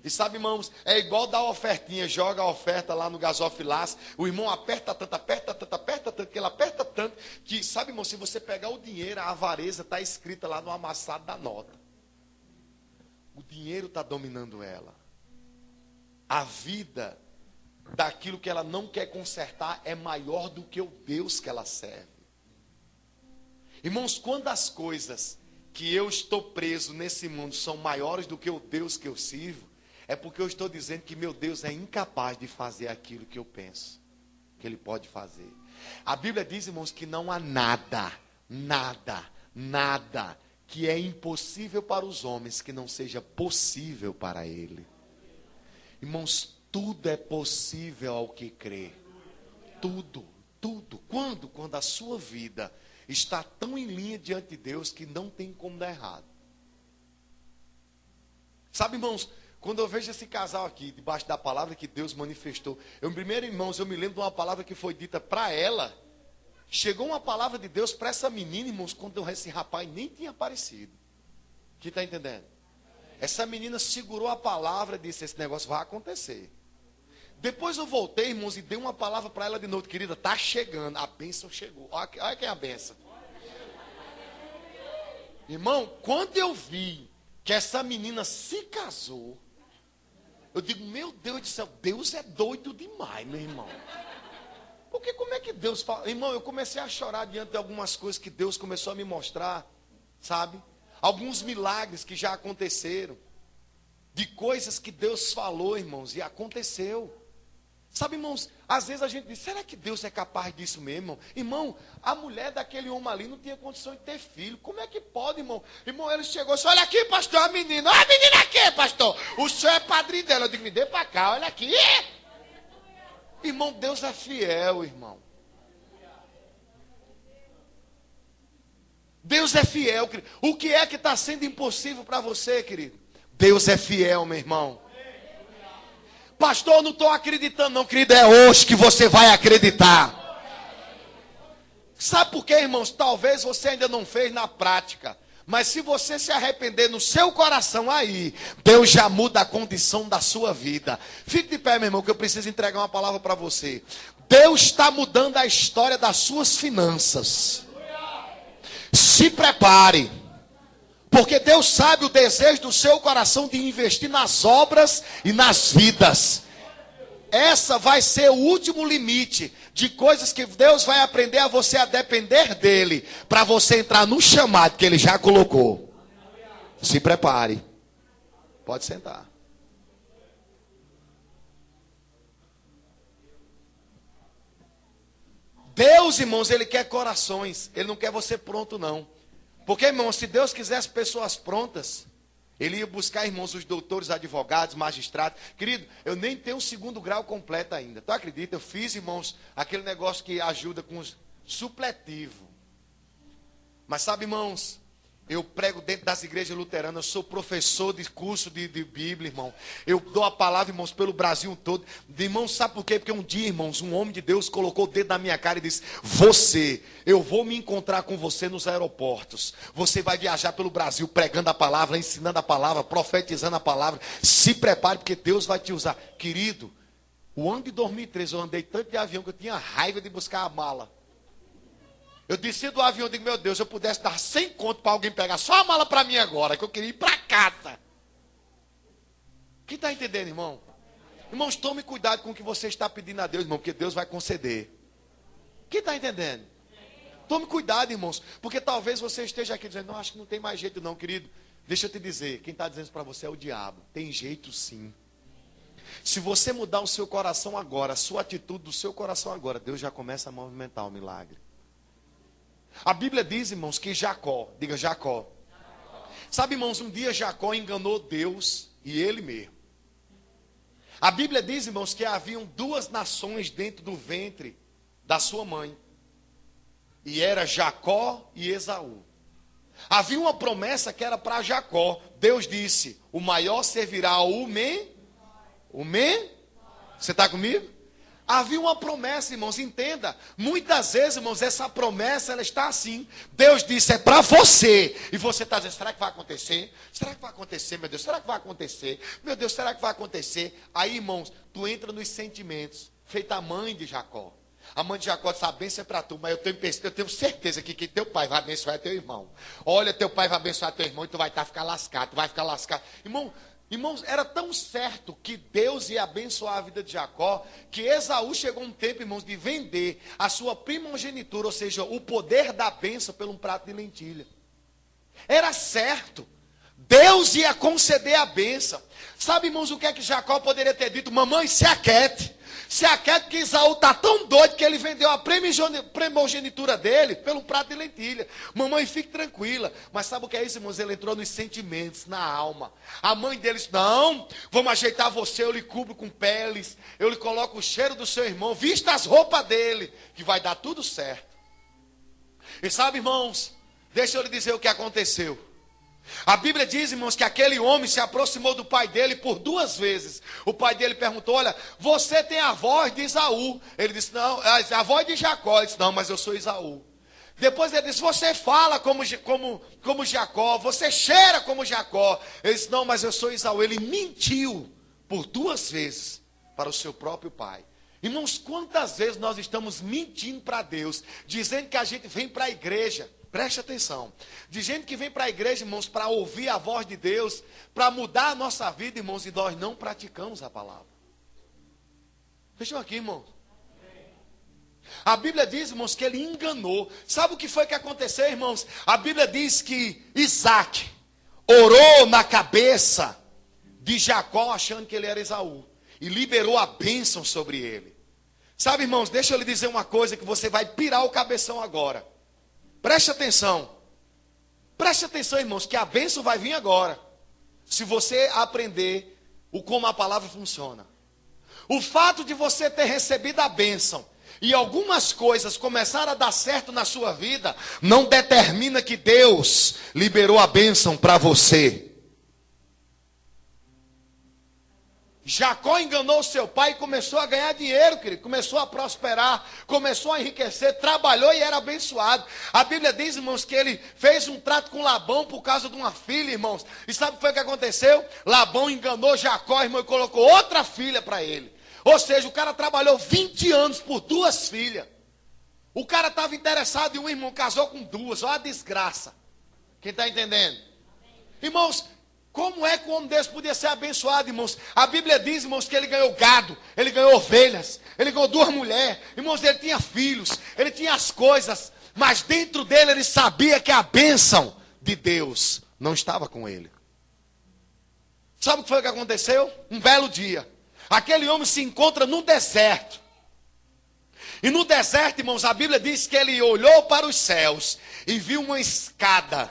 E sabe, irmãos, é igual dar ofertinha, joga a oferta lá no gasofilaço, o irmão aperta tanto, que ele aperta tanto, que, sabe, irmão, se você pegar o dinheiro, a avareza está escrita lá no amassado da nota. O dinheiro está dominando ela. A vida daquilo que ela não quer consertar é maior do que o Deus que ela serve. Irmãos, quando as coisas que eu estou preso nesse mundo são maiores do que o Deus que eu sirvo, é porque eu estou dizendo que meu Deus é incapaz de fazer aquilo que eu penso que Ele pode fazer. A Bíblia diz, irmãos, que não há nada que é impossível para os homens que não seja possível para Ele. Irmãos, tudo é possível ao que crê. Tudo. Quando? Quando a sua vida está tão em linha diante de Deus que não tem como dar errado. Sabe, irmãos, quando eu vejo esse casal aqui, debaixo da palavra que Deus manifestou, primeiro, irmãos, eu me lembro de uma palavra que foi dita para ela. Chegou uma palavra de Deus para essa menina, irmãos, quando esse rapaz nem tinha aparecido. Quem está entendendo? Essa menina segurou a palavra e disse: esse negócio vai acontecer. Depois eu voltei, irmãos, e dei uma palavra para ela de novo: querida, está chegando, a bênção chegou. Olha quem é a bênção. Irmão, quando eu vi que essa menina se casou, eu digo: meu Deus do céu, Deus é doido demais, meu irmão. Porque como é que Deus fala? Irmão, eu comecei a chorar diante de algumas coisas que Deus começou a me mostrar, sabe? Alguns milagres que já aconteceram, de coisas que Deus falou, irmãos, e aconteceu. Sabe, irmãos, às vezes a gente diz, será que Deus é capaz disso mesmo, irmão? Irmão, a mulher daquele homem ali não tinha condição de ter filho. Como é que pode, irmão? Irmão, ele chegou e disse, olha aqui, pastor, a menina. Olha a menina aqui, pastor. O senhor é padrinho dela. Eu digo, me dê para cá, olha aqui. Irmão, Deus é fiel, irmão. Deus é fiel, querido. O que é que está sendo impossível para você, querido? Deus é fiel, meu irmão. Pastor, eu não estou acreditando não, querido. É hoje que você vai acreditar. Sabe por quê, irmãos? Talvez você ainda não fez na prática. Mas se você se arrepender no seu coração aí, Deus já muda a condição da sua vida. Fique de pé, meu irmão, que eu preciso entregar uma palavra para você. Deus está mudando a história das suas finanças. Se prepare. Porque Deus sabe o desejo do seu coração de investir nas obras e nas vidas. Essa vai ser o último limite de coisas que Deus vai aprender a você a depender dele. Para você entrar no chamado que ele já colocou. Se prepare. Pode sentar. Deus, irmãos, ele quer corações. Ele não quer você pronto, não. Porque, irmãos, se Deus quisesse pessoas prontas, ele ia buscar, irmãos, os doutores, advogados, magistrados. Querido, eu nem tenho o 2º grau completo ainda. Tu acredita? Eu fiz, irmãos, aquele negócio que ajuda com os supletivo. Mas sabe, irmãos, eu prego dentro das igrejas luteranas, eu sou professor de curso de Bíblia, irmão. Eu dou a palavra, irmãos, pelo Brasil todo. Irmãos, sabe por quê? Porque um dia, irmãos, um homem de Deus colocou o dedo na minha cara e disse, eu vou me encontrar com você nos aeroportos. Você vai viajar pelo Brasil pregando a palavra, ensinando a palavra, profetizando a palavra. Se prepare, porque Deus vai te usar. Querido, o ano de 2013 eu andei tanto de avião que eu tinha raiva de buscar a mala. Eu desci do avião e digo, meu Deus, eu pudesse dar 100 conto para alguém pegar só a mala para mim agora, que eu queria ir para casa. Quem está entendendo, irmão? Irmãos, tome cuidado com o que você está pedindo a Deus, irmão, porque Deus vai conceder. Quem está entendendo? Tome cuidado, irmãos, porque talvez você esteja aqui dizendo, não, acho que não tem mais jeito não, querido. Deixa eu te dizer, quem está dizendo isso para você é o diabo. Tem jeito sim. Se você mudar o seu coração agora, a sua atitude do seu coração agora, Deus já começa a movimentar o milagre. A Bíblia diz, irmãos, que Jacó, diga Jacó. Sabe, irmãos, um dia Jacó enganou Deus e ele mesmo. A Bíblia diz, irmãos, que haviam 2 nações dentro do ventre da sua mãe. E era Jacó e Esaú. Havia uma promessa que era para Jacó. Deus disse, o maior servirá ao Você está comigo? Havia uma promessa, irmãos, entenda. Muitas vezes, irmãos, essa promessa, ela está assim. Deus disse, é para você. E você está dizendo, será que vai acontecer? Será que vai acontecer, meu Deus? Será que vai acontecer? Meu Deus, será que vai acontecer? Aí, irmãos, tu entra nos sentimentos. Feita a mãe de Jacó. A mãe de Jacó disse, a bênção é para tu, mas eu tenho certeza que teu pai vai abençoar teu irmão. Olha, teu pai vai abençoar teu irmão e tu vai ficar lascado, tu vai ficar lascado. Irmãos, era tão certo que Deus ia abençoar a vida de Jacó, que Esaú chegou um tempo, irmãos, de vender a sua primogenitura, ou seja, o poder da bênção por um prato de lentilha. Era certo. Deus ia conceder a bênção. Sabe, irmãos, o que é que Jacó poderia ter dito? Mamãe, se aquiete. Se aquiete que Esaú está tão doido que ele vendeu a primogenitura dele pelo prato de lentilha. Mamãe, fique tranquila. Mas sabe o que é isso, irmãos? Ele entrou nos sentimentos, na alma. A mãe dele disse, não, vamos ajeitar você, eu lhe cubro com peles, eu lhe coloco o cheiro do seu irmão, vista as roupas dele, que vai dar tudo certo. E sabe, irmãos, deixa eu lhe dizer o que aconteceu. A Bíblia diz, irmãos, que aquele homem se aproximou do pai dele por 2 vezes. O pai dele perguntou, olha, você tem a voz de Esaú. Ele disse, não, a voz de Jacó. Ele disse, não, mas eu sou Esaú. Depois ele disse, você fala como Jacó, você cheira como Jacó. Ele disse, não, mas eu sou Esaú. Ele mentiu por 2 vezes para o seu próprio pai. Irmãos, quantas vezes nós estamos mentindo para Deus, dizendo que a gente vem para a igreja. Preste atenção. De gente que vem para a igreja, irmãos, para ouvir a voz de Deus, para mudar a nossa vida, irmãos, e nós não praticamos a palavra. Fechou aqui, irmãos? A Bíblia diz, irmãos, que ele enganou. Sabe o que foi que aconteceu, irmãos? A Bíblia diz que Isaac orou na cabeça de Jacó, achando que ele era Esaú. e liberou a bênção sobre ele. Sabe, irmãos, deixa eu lhe dizer uma coisa que você vai pirar o cabeção agora. Preste atenção. Preste atenção, irmãos, que a bênção vai vir agora. Se você aprender como a palavra funciona. O fato de você ter recebido a bênção e algumas coisas começaram a dar certo na sua vida, não determina que Deus liberou a bênção para você. Jacó enganou seu pai e começou a ganhar dinheiro, querido. Começou a prosperar, começou a enriquecer, trabalhou e era abençoado. A Bíblia diz, irmãos, que ele fez um trato com Labão por causa de uma filha, irmãos. E sabe o que foi que aconteceu? Labão enganou Jacó, irmão, e colocou outra filha para ele. Ou seja, o cara trabalhou 20 anos por 2 filhas. O cara estava interessado em um, irmão, casou com 2. Olha a desgraça. Quem está entendendo? Irmãos, como é que o homem desse podia ser abençoado, irmãos? A Bíblia diz, irmãos, que ele ganhou gado, ele ganhou ovelhas, ele ganhou 2 mulheres. Irmãos, ele tinha filhos, ele tinha as coisas. Mas dentro dele ele sabia que a bênção de Deus não estava com ele. Sabe o que foi que aconteceu? Um belo dia, aquele homem se encontra no deserto. E no deserto, irmãos, a Bíblia diz que ele olhou para os céus e viu uma escada.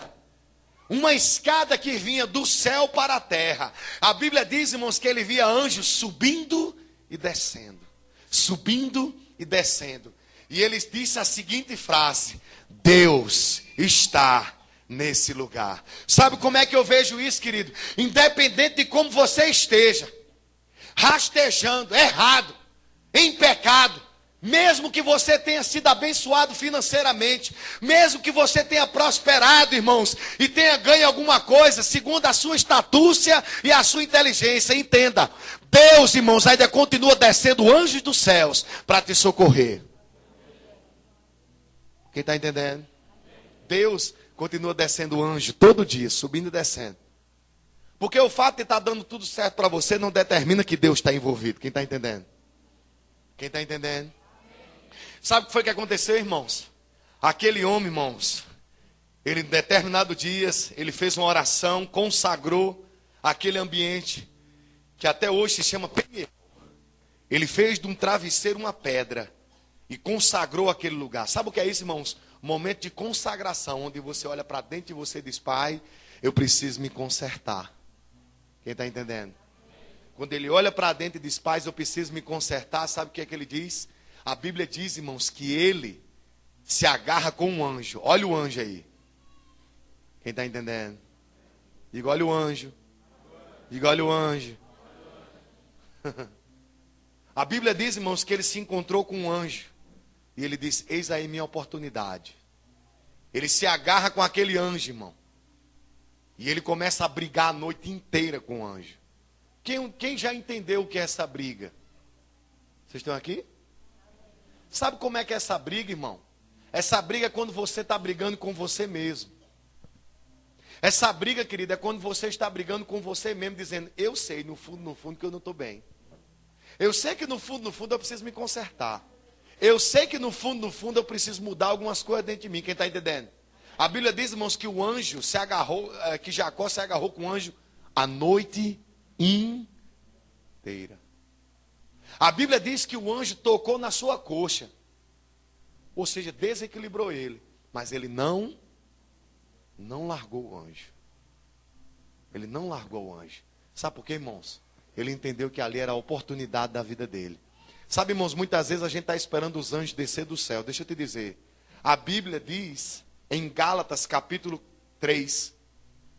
Uma escada que vinha do céu para a terra. A Bíblia diz, irmãos, que ele via anjos subindo e descendo. Subindo e descendo. E ele disse a seguinte frase: Deus está nesse lugar. Sabe como é que eu vejo isso, querido? Independente de como você esteja, rastejando, errado, em pecado, mesmo que você tenha sido abençoado financeiramente, mesmo que você tenha prosperado, irmãos, e tenha ganho alguma coisa, segundo a sua astúcia e a sua inteligência, entenda, Deus, irmãos, ainda continua descendo anjos dos céus para te socorrer. Quem está entendendo? Deus continua descendo anjo todo dia, subindo e descendo. Porque o fato de estar dando tudo certo para você não determina que Deus está envolvido. Quem está entendendo? Quem está entendendo? Sabe o que foi que aconteceu, irmãos? Aquele homem, irmãos, ele em determinados dias, ele fez uma oração, consagrou aquele ambiente, que até hoje se chama Peniel. Ele fez de um travesseiro uma pedra e consagrou aquele lugar. Sabe o que é isso, irmãos? Um momento de consagração, onde você olha para dentro e você diz: Pai, eu preciso me consertar. Quem está entendendo? Quando ele olha para dentro e diz: Pai, eu preciso me consertar, sabe o que é que ele diz? A Bíblia diz, irmãos, que ele se agarra com um anjo. Olha o anjo aí. Quem está entendendo? Diga: olha o anjo. Diga: olha o anjo. A Bíblia diz, irmãos, que ele se encontrou com um anjo. E ele diz: eis aí minha oportunidade. Ele se agarra com aquele anjo, irmão. E ele começa a brigar a noite inteira com o anjo. Quem já entendeu o que é essa briga? Vocês estão aqui? Sabe como é que é essa briga, irmão? Essa briga é quando você está brigando com você mesmo. Essa briga, querida, é quando você está brigando com você mesmo, dizendo: eu sei, no fundo, que eu não estou bem. Eu sei que no fundo, eu preciso me consertar. Eu sei que no fundo, eu preciso mudar algumas coisas dentro de mim. Quem está entendendo? A Bíblia diz, irmãos, que o anjo se agarrou, que Jacó se agarrou com o anjo a noite inteira. A Bíblia diz que o anjo tocou na sua coxa. Ou seja, desequilibrou ele. Mas ele não largou o anjo. Ele não largou o anjo. Sabe por quê, irmãos? Ele entendeu que ali era a oportunidade da vida dele. Sabe, irmãos, muitas vezes a gente está esperando os anjos descer do céu. Deixa eu te dizer. A Bíblia diz em Gálatas capítulo 3,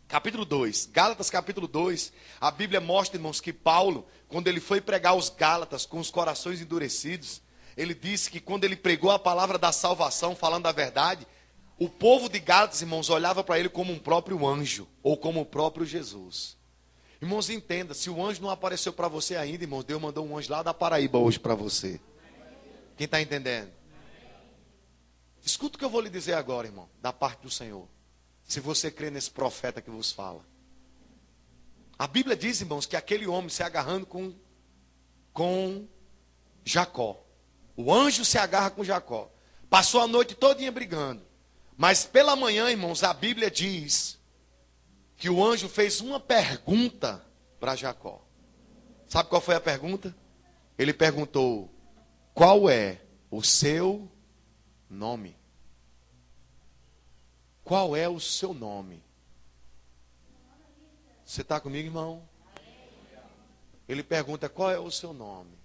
capítulo 2. Gálatas capítulo 2. A Bíblia mostra, irmãos, que Paulo, quando ele foi pregar os Gálatas com os corações endurecidos, ele disse que quando ele pregou a palavra da salvação, falando a verdade, o povo de Gálatas, irmãos, olhava para ele como um próprio anjo, ou como o próprio Jesus. Irmãos, entenda, se o anjo não apareceu para você ainda, irmãos, Deus mandou um anjo lá da Paraíba hoje para você. Quem está entendendo? Escuta o que eu vou lhe dizer agora, irmão, da parte do Senhor. Se você crê nesse profeta que vos fala. A Bíblia diz, irmãos, que aquele homem se agarrando com Jacó. O anjo se agarra com Jacó. Passou a noite todinha brigando. Mas pela manhã, irmãos, a Bíblia diz que o anjo fez uma pergunta para Jacó. Sabe qual foi a pergunta? Ele perguntou: qual é o seu nome? Qual é o seu nome? Você está comigo, irmão? Ele pergunta: qual é o seu nome?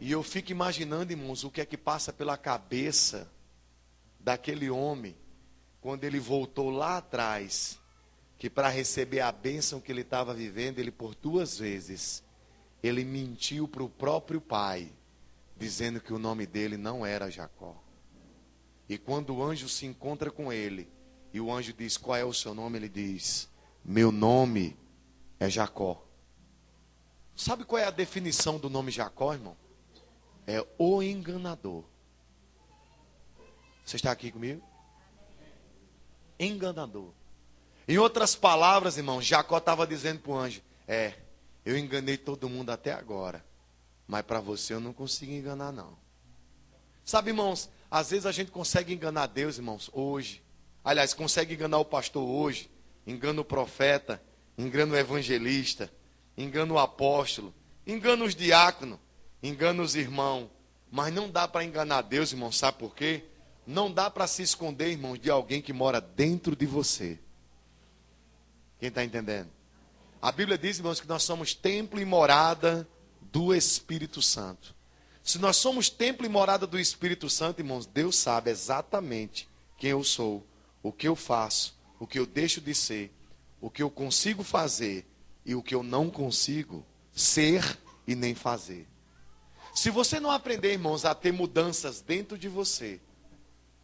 E eu fico imaginando, irmãos, o que é que passa pela cabeça daquele homem quando ele voltou lá atrás, que para receber a bênção que ele estava vivendo, ele por 2 vezes, ele mentiu para o próprio pai, dizendo que o nome dele não era Jacó. E quando o anjo se encontra com ele, e o anjo diz: qual é o seu nome? Ele diz: meu nome é Jacó. Sabe qual é a definição do nome Jacó, irmão? É o enganador. Você está aqui comigo? Enganador. Em outras palavras, irmão, Jacó estava dizendo para o anjo: eu enganei todo mundo até agora, mas para você eu não consigo enganar, não. Sabe, irmãos, às vezes a gente consegue enganar Deus, irmãos, hoje. Aliás, consegue enganar o pastor hoje, engana o profeta, engana o evangelista, engana o apóstolo, engana os diáconos, engana os irmãos. Mas não dá para enganar Deus, irmão, sabe por quê? Não dá para se esconder, irmãos, de alguém que mora dentro de você. Quem está entendendo? A Bíblia diz, irmãos, que nós somos templo e morada do Espírito Santo. Se nós somos templo e morada do Espírito Santo, irmãos, Deus sabe exatamente quem eu sou, o que eu faço, o que eu deixo de ser, o que eu consigo fazer e o que eu não consigo ser e nem fazer. Se você não aprender, irmãos, a ter mudanças dentro de você,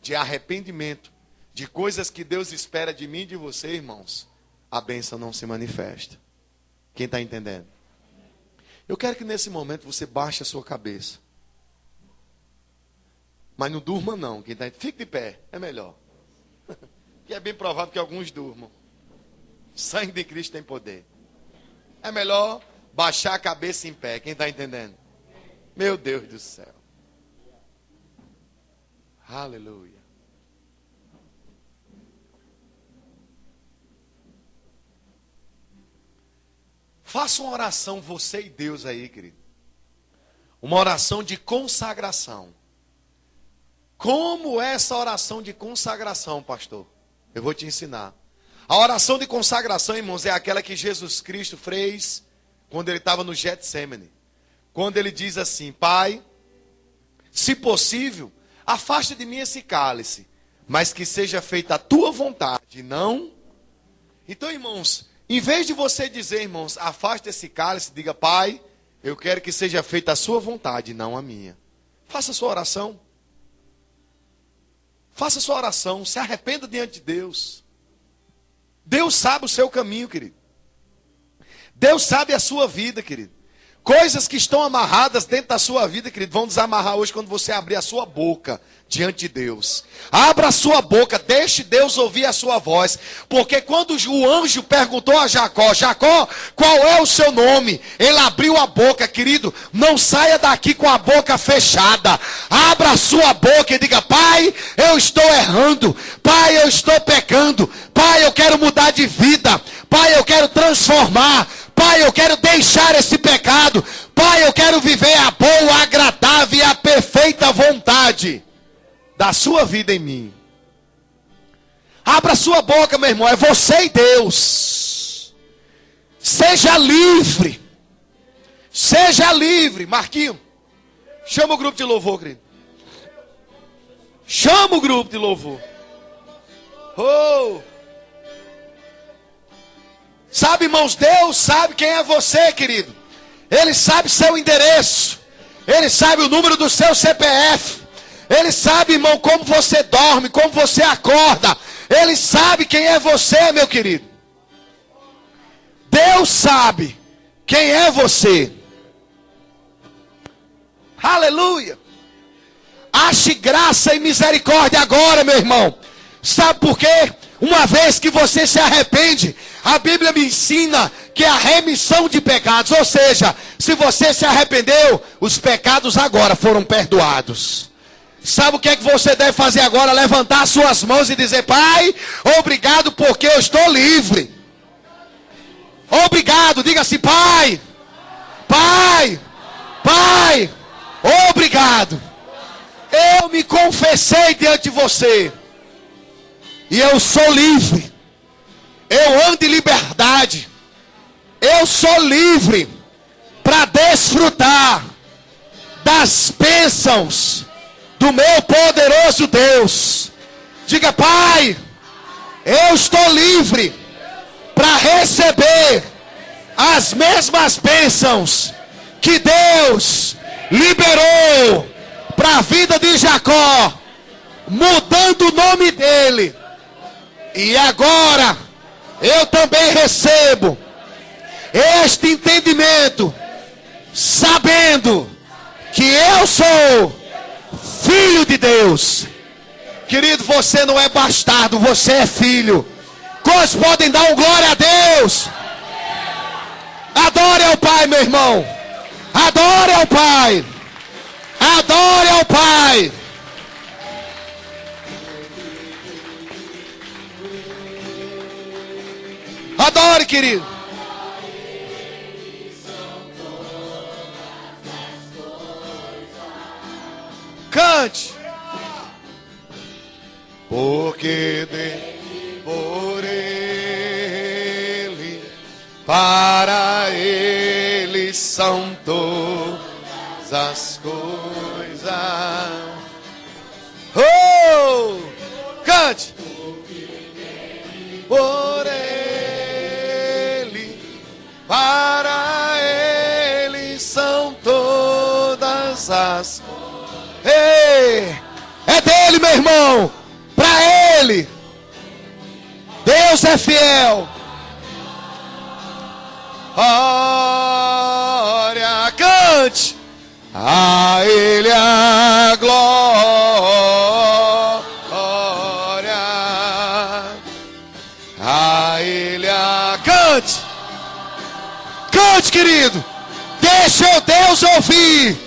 de arrependimento, de coisas que Deus espera de mim e de você, irmãos, a bênção não se manifesta. Quem está entendendo? Eu quero que nesse momento você baixe a sua cabeça. Mas não durma não. Quem tá... Fique de pé, é melhor. Que é bem provável que alguns durmam. O sangue de Cristo tem poder. É melhor baixar a cabeça em pé. Quem está entendendo? Meu Deus do céu. Aleluia. Faça uma oração, você e Deus aí, querido. Uma oração de consagração. Como é essa oração de consagração, pastor? Eu vou te ensinar. A oração de consagração, irmãos, é aquela que Jesus Cristo fez quando ele estava no Getsemane. Quando ele diz assim: Pai, se possível, afasta de mim esse cálice, mas que seja feita a tua vontade, não. Então, irmãos, em vez de você dizer, irmãos, afasta esse cálice, diga: Pai, eu quero que seja feita a sua vontade, não a minha. Faça a sua oração. Faça a sua oração, se arrependa diante de Deus. Deus sabe o seu caminho, querido. Deus sabe a sua vida, querido. Coisas que estão amarradas dentro da sua vida, querido, vão desamarrar hoje quando você abrir a sua boca diante de Deus. Abra a sua boca, deixe Deus ouvir a sua voz. Porque quando o anjo perguntou a Jacó: Jacó, qual é o seu nome? Ele abriu a boca, querido. Não saia daqui com a boca fechada. Abra a sua boca e diga: Pai, eu estou errando. Pai, eu estou pecando. Pai, eu quero mudar de vida. Pai, eu quero transformar. Pai, eu quero deixar esse pecado. Pai, eu quero viver a boa, a agradável e a perfeita vontade da sua vida em mim. Abra sua boca, meu irmão. É você e Deus. Seja livre. Seja livre. Marquinho, chama o grupo de louvor, querido. Chama o grupo de louvor. Oh! Sabe, irmãos, Deus sabe quem é você, querido. Ele sabe seu endereço. Ele sabe o número do seu CPF. Ele sabe, irmão, como você dorme, como você acorda. Ele sabe quem é você, meu querido. Deus sabe quem é você. Aleluia. Ache graça e misericórdia agora, meu irmão. Sabe por quê? Uma vez que você se arrepende, a Bíblia me ensina que é a remissão de pecados. Ou seja, se você se arrependeu, os pecados agora foram perdoados. Sabe o que é que você deve fazer agora? Levantar suas mãos e dizer: Pai, obrigado porque eu estou livre. Obrigado, diga assim: Pai, Pai, Pai, obrigado. Eu me confessei diante de você. E eu sou livre. Eu ando em liberdade. Eu sou livre para desfrutar das bênçãos do meu poderoso Deus. Diga: Pai, eu estou livre para receber as mesmas bênçãos que Deus liberou para a vida de Jacó, mudando o nome dele. E agora eu também recebo este entendimento, sabendo que eu sou filho de Deus. Querido, você não é bastardo, você é filho. Quantos podem dar um glória a Deus? Adore ao Pai, meu irmão. Adore ao Pai. Adore ao Pai. Adore, querido. Cante. Porque por Ele, para Ele são todas as coisas. Oh! Cante. Por Ele, para Ele são todas as coisas. Ei! É dele, meu irmão. Para Ele. Deus é fiel. Glória, cante. A Ele a glória. A Ele a... Cante. Cante, querido. Deixa o Deus ouvir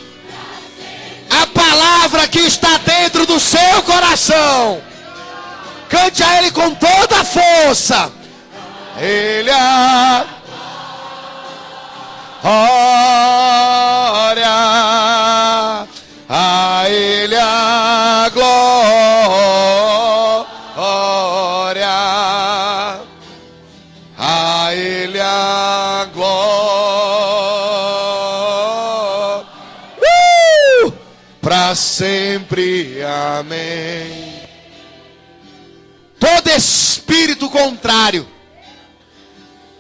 a palavra que está dentro do seu coração. Cante a Ele com toda a força. Ele a glória, a Ele a glória, a Ele a glória, para sempre, amém. Todo espírito contrário,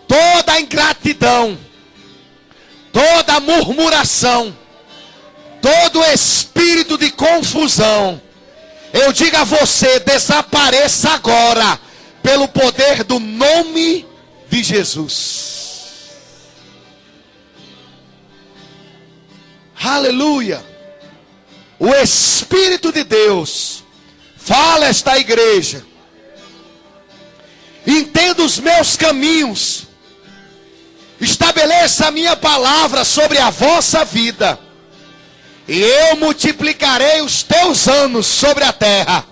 toda ingratidão, toda murmuração, todo espírito de confusão, eu digo a você, desapareça agora, pelo poder do nome de Jesus. Aleluia. O Espírito de Deus fala a esta igreja: entenda os meus caminhos, estabeleça a minha palavra sobre a vossa vida, e eu multiplicarei os teus anos sobre a terra.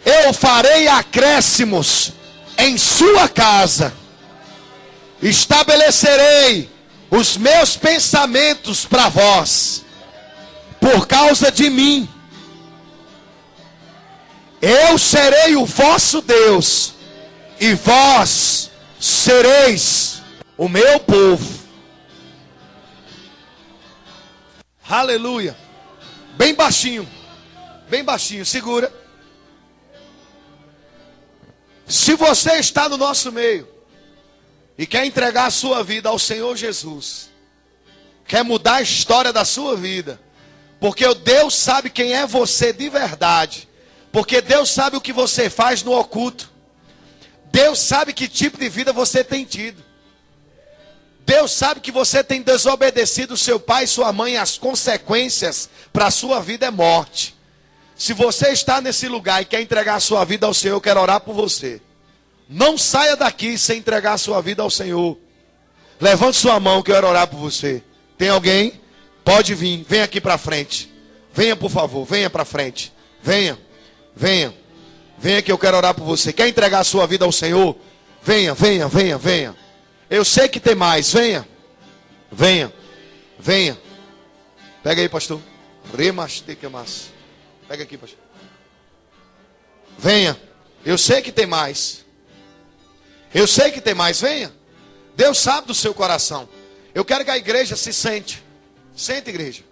Eu farei acréscimos em sua casa, estabelecerei os meus pensamentos para vós, por causa de mim. Eu serei o vosso Deus, e vós sereis o meu povo. Aleluia. Bem baixinho, segura. Se você está no nosso meio e quer entregar a sua vida ao Senhor Jesus, quer mudar a história da sua vida, porque Deus sabe quem é você de verdade, porque Deus sabe o que você faz no oculto, Deus sabe que tipo de vida você tem tido, Deus sabe que você tem desobedecido seu pai e sua mãe, as consequências para a sua vida é morte. Se você está nesse lugar e quer entregar a sua vida ao Senhor, eu quero orar por você. Não saia daqui sem entregar a sua vida ao Senhor. Levante sua mão que eu quero orar por você. Tem alguém? Pode vir, venha aqui para frente. Venha, por favor, venha para frente. Venha que eu quero orar por você. Quer entregar a sua vida ao Senhor? Venha, venha, venha, venha. Eu sei que tem mais. Venha. Venha. Venha. Pega aí, pastor. Remastequemas. Pega aqui, pastor. Venha. Eu sei que tem mais. Eu sei que tem mais. Venha. Deus sabe do seu coração. Eu quero que a igreja se sente. Sente, igreja.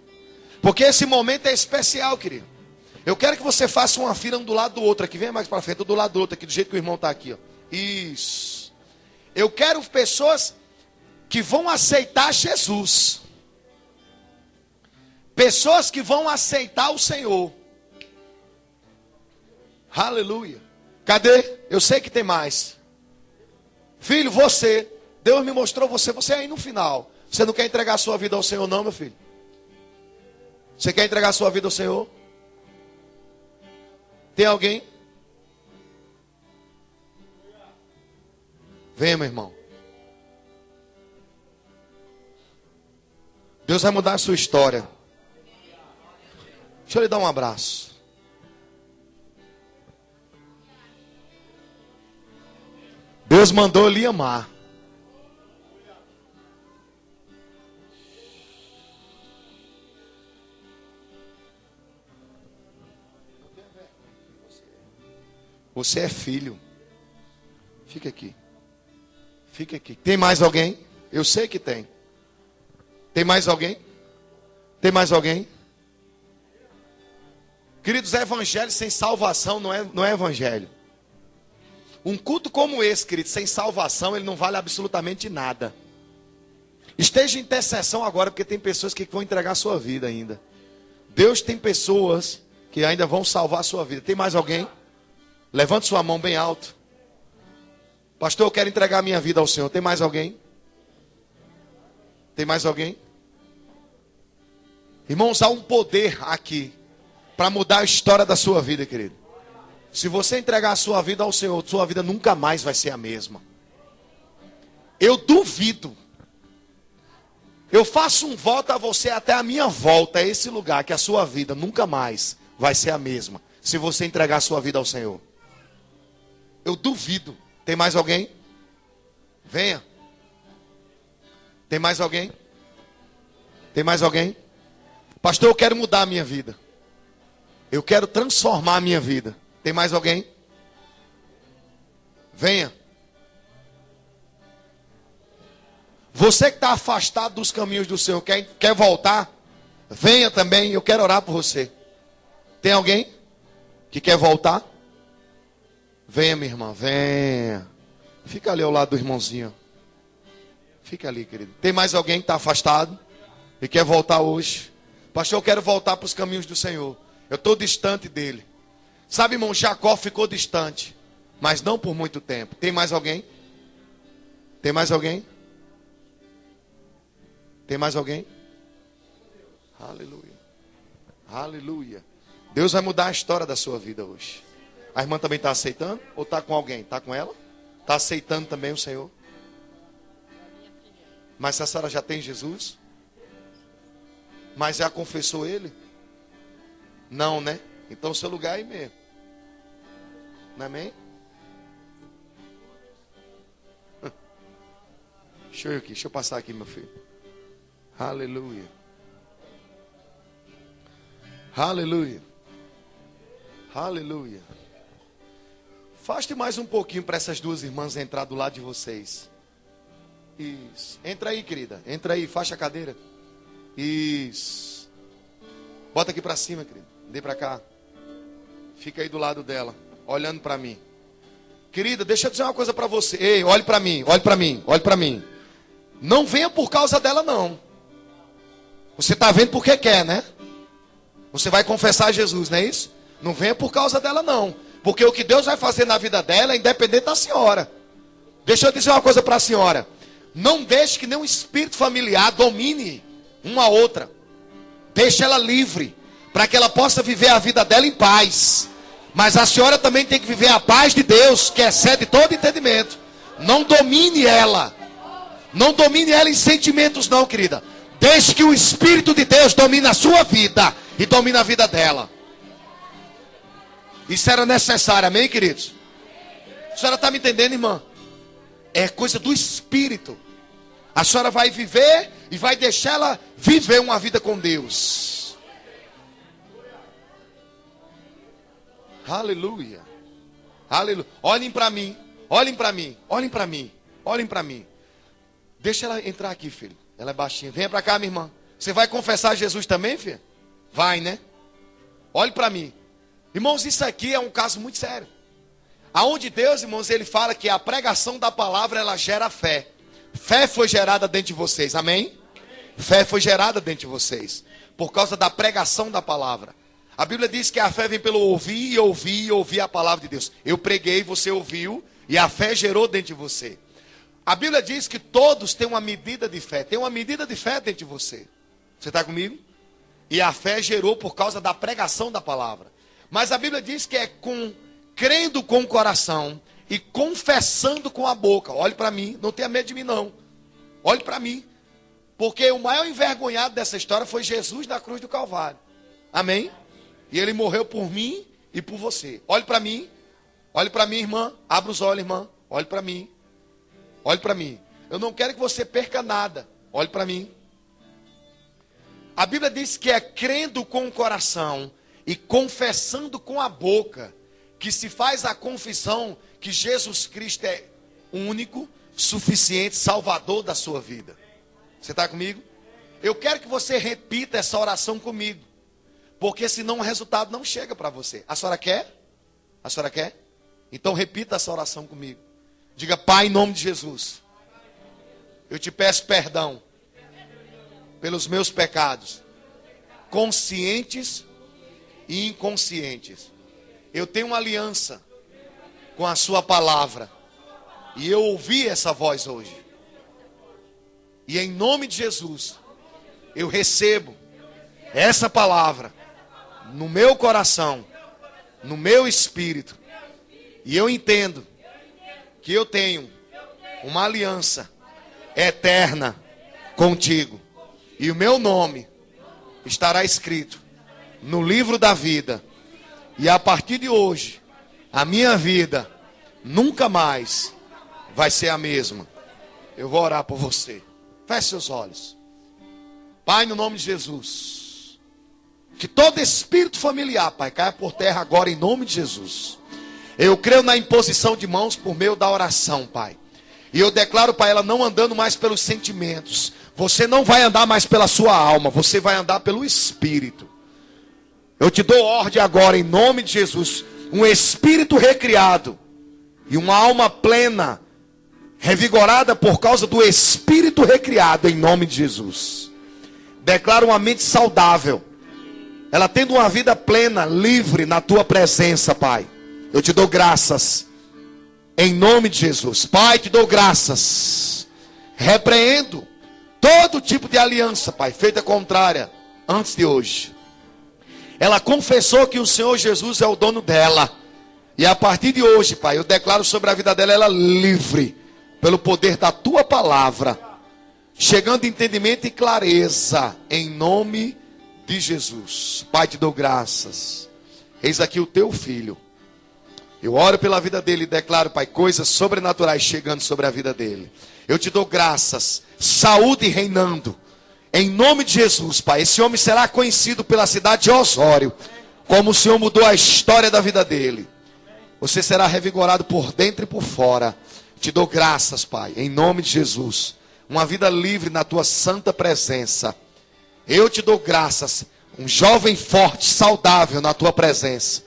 Porque esse momento é especial, querido. Eu quero que você faça uma fila um do lado do outro aqui. Venha mais para frente, do lado do outro aqui, do jeito que o irmão está aqui, ó. Isso. Eu quero pessoas que vão aceitar Jesus. Pessoas que vão aceitar o Senhor. Aleluia. Cadê? Eu sei que tem mais. Filho, você, Deus me mostrou você aí no final. Você não quer entregar a sua vida ao Senhor não, meu filho? Você quer entregar a sua vida ao Senhor? Tem alguém? Venha, meu irmão. Deus vai mudar a sua história. Deixa eu lhe dar um abraço. Deus mandou lhe amar. Você é filho. Fica aqui. Fica aqui. Tem mais alguém? Eu sei que tem. Tem mais alguém? Tem mais alguém? Queridos, evangelho sem salvação não é evangelho. Um culto como esse, queridos, sem salvação, ele não vale absolutamente nada. Esteja em intercessão agora, porque tem pessoas que vão entregar a sua vida ainda. Deus tem pessoas que ainda vão salvar a sua vida. Tem mais alguém? Levante sua mão bem alto. Pastor, eu quero entregar a minha vida ao Senhor. Tem mais alguém? Tem mais alguém? Irmãos, há um poder aqui para mudar a história da sua vida, querido. Se você entregar a sua vida ao Senhor, sua vida nunca mais vai ser a mesma. Eu duvido. Eu faço um voto a você até a minha volta a esse lugar, que a sua vida nunca mais vai ser a mesma, se você entregar a sua vida ao Senhor. Eu duvido. Tem mais alguém? Venha. Tem mais alguém? Tem mais alguém? Pastor, eu quero mudar a minha vida. Eu quero transformar a minha vida. Tem mais alguém? Venha. Você que está afastado dos caminhos do Senhor, quer voltar? Venha também, eu quero orar por você. Tem alguém que quer voltar? Venha, minha irmã, venha. Fica ali ao lado do irmãozinho. Fica ali, querido. Tem mais alguém que está afastado e quer voltar hoje? Pastor, eu quero voltar para os caminhos do Senhor. Eu estou distante dele. Sabe, irmão, Jacó ficou distante, mas não por muito tempo. Tem mais alguém? Tem mais alguém? Tem mais alguém? Aleluia. Aleluia. Deus vai mudar a história da sua vida hoje. A irmã também está aceitando? Ou está com alguém? Está com ela? Está aceitando também o Senhor? Mas se a senhora já tem Jesus? Mas já confessou Ele? Não, né? Então o seu lugar é aí mesmo. Não é amém? Deixa eu passar aqui, meu filho. Aleluia. Aleluia. Aleluia. Afaste mais um pouquinho para essas duas irmãs entrar do lado de vocês. Isso. Entra aí, querida. Entra aí, faixa a cadeira. Isso. Bota aqui para cima, querida. Dê para cá. Fica aí do lado dela, olhando para mim. Querida, deixa eu dizer uma coisa para você. Ei, olhe para mim, olhe para mim, olhe para mim. Não venha por causa dela, não. Você está vendo porque quer, né? Você vai confessar a Jesus, não é isso? Não venha por causa dela, não. Porque o que Deus vai fazer na vida dela é independente da senhora. Deixa eu dizer uma coisa para a senhora. Não deixe que nenhum espírito familiar domine uma a outra. Deixe ela livre, para que ela possa viver a vida dela em paz. Mas a senhora também tem que viver a paz de Deus, que excede todo entendimento. Não domine ela. Não domine ela em sentimentos, não, querida. Deixe que o Espírito de Deus domine a sua vida e domine a vida dela. Isso era necessário, amém, queridos? A senhora está me entendendo, irmã? É coisa do Espírito. A senhora vai viver e vai deixar ela viver uma vida com Deus. Aleluia. Aleluia. Olhem para mim. Olhem para mim. Olhem para mim. Olhem para mim. Deixa ela entrar aqui, filho. Ela é baixinha. Venha para cá, minha irmã. Você vai confessar Jesus também, filha? Vai, né? Olhe para mim. Irmãos, isso aqui é um caso muito sério. Aonde Deus, irmãos, ele fala que a pregação da palavra, ela gera fé. Fé foi gerada dentro de vocês, amém? Fé foi gerada dentro de vocês, por causa da pregação da palavra. A Bíblia diz que a fé vem pelo ouvir e ouvir e ouvir a palavra de Deus. Eu preguei, você ouviu, e a fé gerou dentro de você. A Bíblia diz que todos têm uma medida de fé. Tem uma medida de fé dentro de você. Você está comigo? E a fé gerou por causa da pregação da palavra. Mas a Bíblia diz que é crendo com o coração e confessando com a boca. Olhe para mim, não tenha medo de mim não. Olhe para mim. Porque o maior envergonhado dessa história foi Jesus na cruz do Calvário. Amém? E ele morreu por mim e por você. Olhe para mim. Olhe para mim, irmã. Abra os olhos, irmã. Olhe para mim. Olhe para mim. Eu não quero que você perca nada. Olhe para mim. A Bíblia diz que é crendo com o coração e confessando com a boca que se faz a confissão que Jesus Cristo é único, suficiente, salvador da sua vida. Você está comigo? Eu quero que você repita essa oração comigo, porque senão o resultado não chega para você. A senhora quer? A senhora quer? Então repita essa oração comigo. Diga: Pai, em nome de Jesus, eu te peço perdão pelos meus pecados, conscientes e inconscientes. Eu tenho uma aliança com a sua palavra, e eu ouvi essa voz hoje. E em nome de Jesus, eu recebo essa palavra no meu coração, no meu espírito, e eu entendo que eu tenho uma aliança eterna contigo, e o meu nome estará escrito no livro da vida, e a partir de hoje a minha vida nunca mais vai ser a mesma. Eu vou orar por você. Feche seus olhos. Pai, no nome de Jesus, que todo espírito familiar, Pai, caia por terra agora em nome de Jesus. Eu creio na imposição de mãos por meio da oração, Pai. E eu declaro, Pai, ela não andando mais pelos sentimentos. Você não vai andar mais pela sua alma, você vai andar pelo Espírito. Eu te dou ordem agora em nome de Jesus. Um espírito recriado e uma alma plena, revigorada por causa do Espírito recriado em nome de Jesus. Declaro uma mente saudável, ela tendo uma vida plena, livre na tua presença, Pai. Eu te dou graças em nome de Jesus. Pai, te dou graças. Repreendo todo tipo de aliança, Pai, feita contrária antes de hoje. Ela confessou que o Senhor Jesus é o dono dela. E a partir de hoje, Pai, eu declaro sobre a vida dela, ela livre pelo poder da tua palavra, chegando entendimento e clareza em nome de Jesus. Pai, te dou graças. Eis aqui o teu filho. Eu oro pela vida dele e declaro, Pai, coisas sobrenaturais chegando sobre a vida dele. Eu te dou graças, saúde reinando. Em nome de Jesus, Pai, esse homem será conhecido pela cidade de Osório, como o Senhor mudou a história da vida dele. Você será revigorado por dentro e por fora. Te dou graças, Pai, em nome de Jesus. Uma vida livre na tua santa presença. Eu te dou graças. Um jovem forte, saudável na tua presença.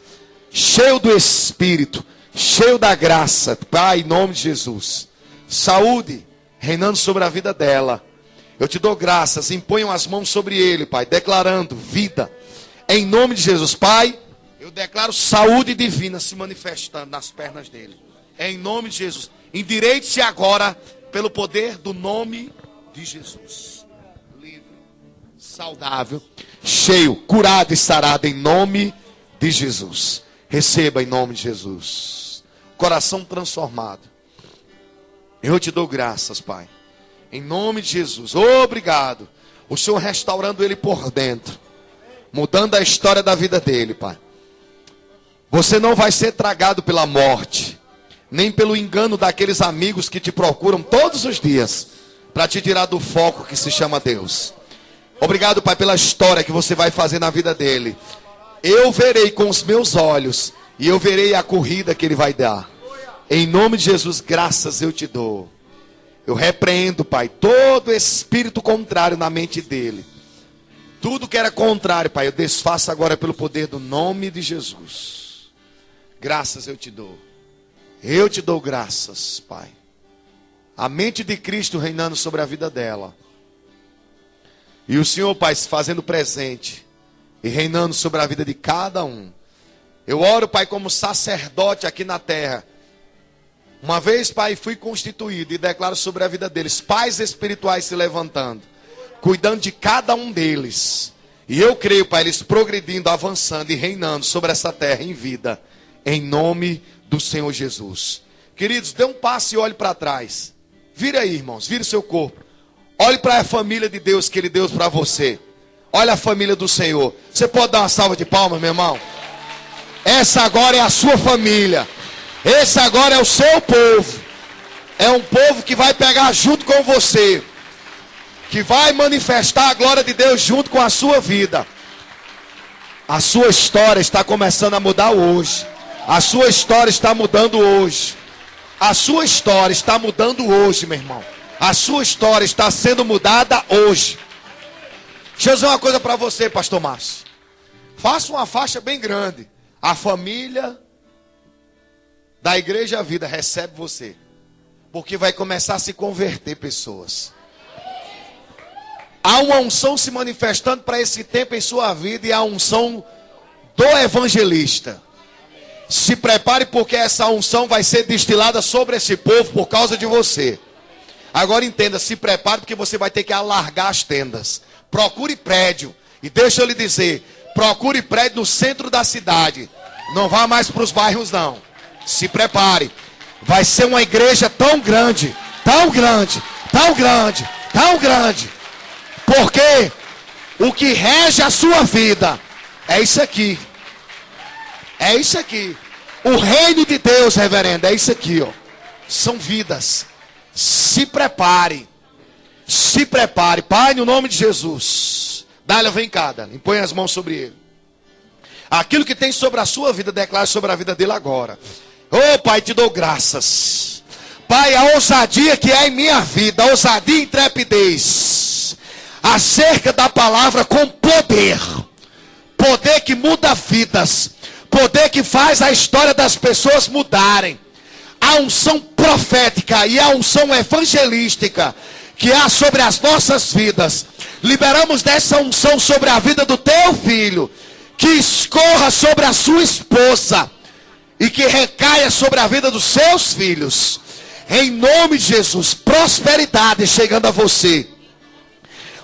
Cheio do Espírito, cheio da graça, Pai, em nome de Jesus. Saúde reinando sobre a vida dela. Eu te dou graças, imponham as mãos sobre ele, Pai, declarando vida. Em nome de Jesus, Pai, eu declaro saúde divina se manifestando nas pernas dele. Em nome de Jesus. Endireite-se agora pelo poder do nome de Jesus. Livre, saudável, cheio, curado e sarado em nome de Jesus. Receba em nome de Jesus. Coração transformado. Eu te dou graças, Pai. Em nome de Jesus. Obrigado. O Senhor restaurando ele por dentro. Mudando a história da vida dele, Pai. Você não vai ser tragado pela morte. nem pelo engano daqueles amigos que te procuram todos os dias para te tirar do foco que se chama Deus. Obrigado, Pai, pela história que você vai fazer na vida dele. Eu verei com os meus olhos e eu verei a corrida que ele vai dar. Em nome de Jesus, graças eu te dou. Eu repreendo, Pai, todo espírito contrário na mente dele. Tudo que era contrário, Pai, eu desfaço agora pelo poder do nome de Jesus. Graças eu te dou. Eu te dou graças, Pai. A mente de Cristo reinando sobre a vida dela. E o Senhor, Pai, se fazendo presente e reinando sobre a vida de cada um. Eu oro, Pai, como sacerdote aqui na terra. Uma vez, Pai, fui constituído e declaro sobre a vida deles, pais espirituais se levantando, cuidando de cada um deles. E eu creio, Pai, eles progredindo, avançando e reinando sobre essa terra em vida, em nome do Senhor Jesus. Queridos, dê um passo e olhe para trás. Vire aí, irmãos, vire o seu corpo. Olhe para a família de Deus que Ele deu para você. Olha a família do Senhor. Você pode dar uma salva de palmas, meu irmão? Essa agora é a sua família. Esse agora é o seu povo. É um povo que vai pegar junto com você, que vai manifestar a glória de Deus junto com a sua vida. A sua história está começando a mudar hoje. A sua história está mudando hoje. A sua história está mudando hoje, meu irmão. A sua história está sendo mudada hoje. Deixa eu dizer uma coisa para você, pastor Márcio. Faça uma faixa bem grande. A família da Igreja Vida recebe você. Porque vai começar a se converter pessoas. Há uma unção se manifestando para esse tempo em sua vida. E a unção do evangelista. Se prepare, porque essa unção vai ser destilada sobre esse povo por causa de você. Agora entenda, se prepare, porque você vai ter que alargar as tendas. Procure prédio. E deixa eu lhe dizer, procure prédio no centro da cidade. Não vá mais para os bairros não. Se prepare. Vai ser uma igreja tão grande, tão grande, tão grande, tão grande. Porque o que rege a sua vida é isso aqui. É isso aqui. O reino de Deus, reverendo, é isso aqui, ó. São vidas. Se prepare. Se prepare. Pai, no nome de Jesus. Dália, vem cá, Dália. Põe as mãos sobre ele. Aquilo que tem sobre a sua vida, declare sobre a vida dele agora. Oh, Pai, te dou graças. Pai, a ousadia que é em minha vida, a ousadia e intrepidez, acerca da palavra com poder. Poder que muda vidas. Poder que faz a história das pessoas mudarem. A unção profética e a unção evangelística que há sobre as nossas vidas. Liberamos dessa unção sobre a vida do teu filho. Que escorra sobre a sua esposa. E que recaia sobre a vida dos seus filhos. Em nome de Jesus, prosperidade chegando a você.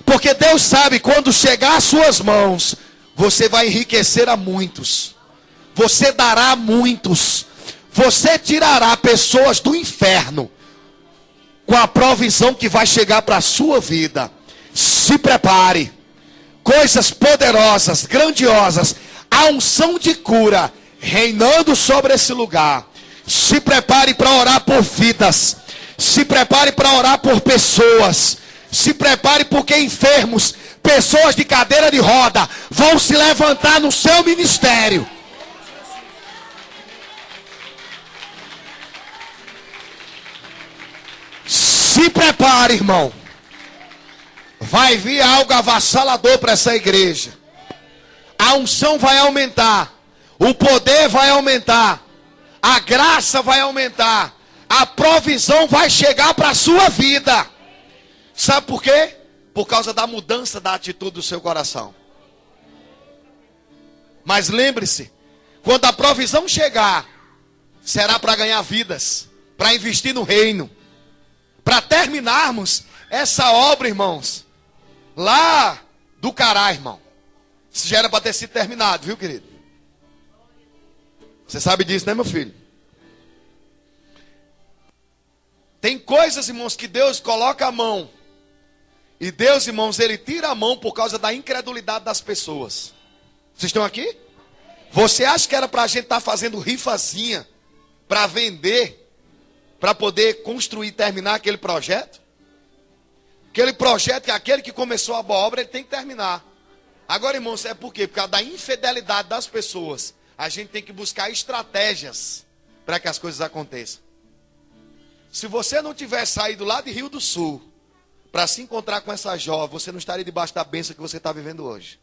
Porque Deus sabe, quando chegar às suas mãos, você vai enriquecer a muitos. Você dará a muitos. Você tirará pessoas do inferno. Com a provisão que vai chegar para a sua vida. Se prepare. Coisas poderosas, grandiosas. A unção de cura reinando sobre esse lugar. Se prepare para orar por vidas. Se prepare para orar por pessoas. Se prepare porque enfermos, pessoas de cadeira de roda, vão se levantar no seu ministério. Se prepare, irmão. Vai vir algo avassalador para essa igreja. A unção vai aumentar. O poder vai aumentar. A graça vai aumentar. A provisão vai chegar para a sua vida. Sabe por quê? Por causa da mudança da atitude do seu coração. Mas lembre-se, quando a provisão chegar, será para ganhar vidas, para investir no reino. Para terminarmos essa obra, irmãos, lá do Cará, irmão. Isso já era para ter sido terminado, viu, querido? Você sabe disso, né, meu filho? Tem coisas, irmãos, que Deus coloca a mão. E Deus, irmãos, Ele tira a mão por causa da incredulidade das pessoas. Vocês estão aqui? Você acha que era para a gente estar fazendo rifazinha para vender para poder construir e terminar aquele projeto? Aquele projeto, que aquele que começou a boa obra, ele tem que terminar. Agora, irmãos, é por quê? Por causa da infidelidade das pessoas. A gente tem que buscar estratégias para que as coisas aconteçam. Se você não tivesse saído lá de Rio do Sul para se encontrar com essa jovem, você não estaria debaixo da bênção que você está vivendo hoje.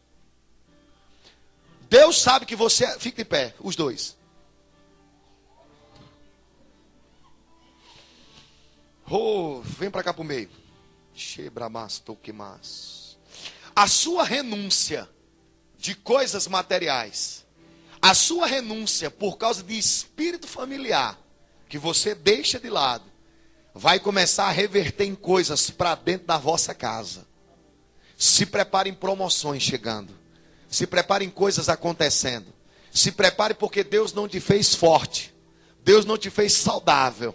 Deus sabe que você... Fique de pé, os dois. Oh, vem para cá para o meio. A sua renúncia de coisas materiais, a sua renúncia por causa de espírito familiar, que você deixa de lado, vai começar a reverter em coisas para dentro da vossa casa. Se preparem promoções chegando. Se preparem coisas acontecendo. Se prepare porque Deus não te fez forte. Deus não te fez saudável.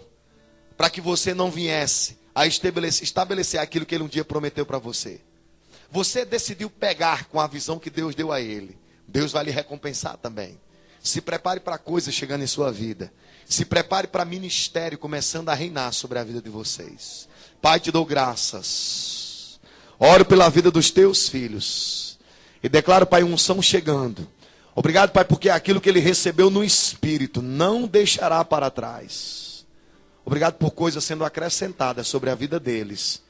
Para que você não viesse a estabelecer aquilo que Ele um dia prometeu para você. Você decidiu pegar com a visão que Deus deu a Ele. Deus vai lhe recompensar também. Se prepare para coisas chegando em sua vida. Se prepare para ministério começando a reinar sobre a vida de vocês. Pai, te dou graças. Oro pela vida dos teus filhos. E declaro, Pai, unção chegando. Obrigado, Pai, porque aquilo que ele recebeu no Espírito não deixará para trás. Obrigado por coisas sendo acrescentadas sobre a vida deles.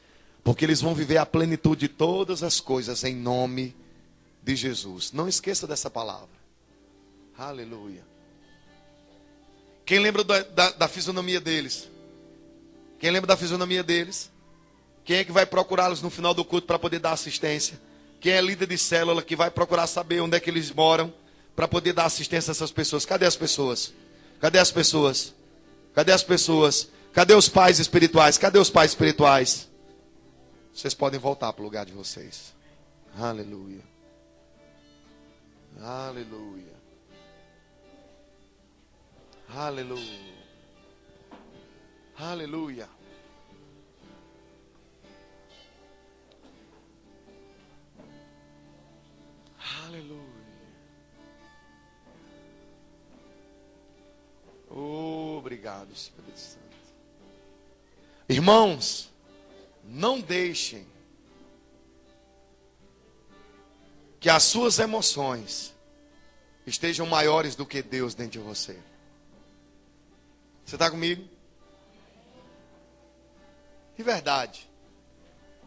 Porque eles vão viver a plenitude de todas as coisas em nome de Jesus. Não esqueça dessa palavra. Aleluia. Quem lembra da fisionomia deles? Quem lembra da fisionomia deles? Quem é que vai procurá-los no final do culto para poder dar assistência? Quem é líder de célula que vai procurar saber onde é que eles moram para poder dar assistência a essas pessoas? Cadê as pessoas? Cadê as pessoas? Cadê as pessoas? Cadê os pais espirituais? Cadê os pais espirituais? Vocês podem voltar para o lugar de vocês. Aleluia. Aleluia. Aleluia. Aleluia. Aleluia. Obrigado, Espírito Santo. Irmãos, não deixem que as suas emoções estejam maiores do que Deus dentro de você. Você está comigo? De verdade.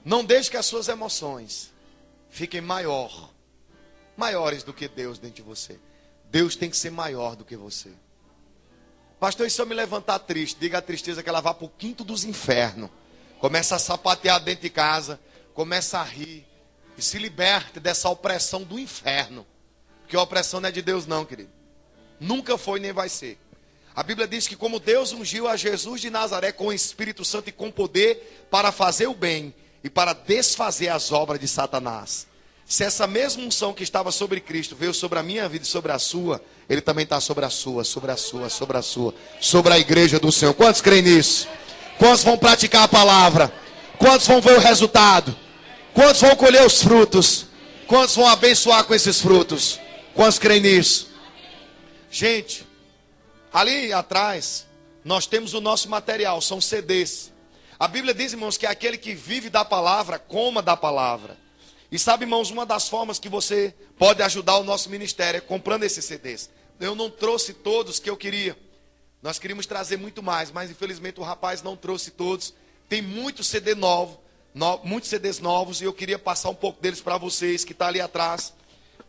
Não deixe que as suas emoções fiquem maiores do que Deus dentro de você. Deus tem que ser maior do que você. Pastor, e se eu me levantar triste? Diga a tristeza que ela vá para o quinto dos infernos. Começa a sapatear dentro de casa. Começa a rir. E se liberte dessa opressão do inferno. Porque a opressão não é de Deus não, querido. Nunca foi nem vai ser. A Bíblia diz que como Deus ungiu a Jesus de Nazaré com o Espírito Santo e com poder para fazer o bem e para desfazer as obras de Satanás. Se essa mesma unção que estava sobre Cristo veio sobre a minha vida e sobre a sua, ele também está sobre a sua, sobre a sua, sobre a sua, sobre a igreja do Senhor. Quantos creem nisso? Quantos vão praticar a palavra? Quantos vão ver o resultado? Quantos vão colher os frutos? Quantos vão abençoar com esses frutos? Quantos creem nisso? Gente, ali atrás, nós temos o nosso material, são CDs. A Bíblia diz, irmãos, que aquele que vive da palavra, coma da palavra. E sabe, irmãos, uma das formas que você pode ajudar o nosso ministério é comprando esses CDs. Eu não trouxe todos que eu queria. Nós queríamos trazer muito mais, mas infelizmente o rapaz não trouxe todos. Tem muito CD novo, muitos CDs novos, e eu queria passar um pouco deles para vocês, que está ali atrás.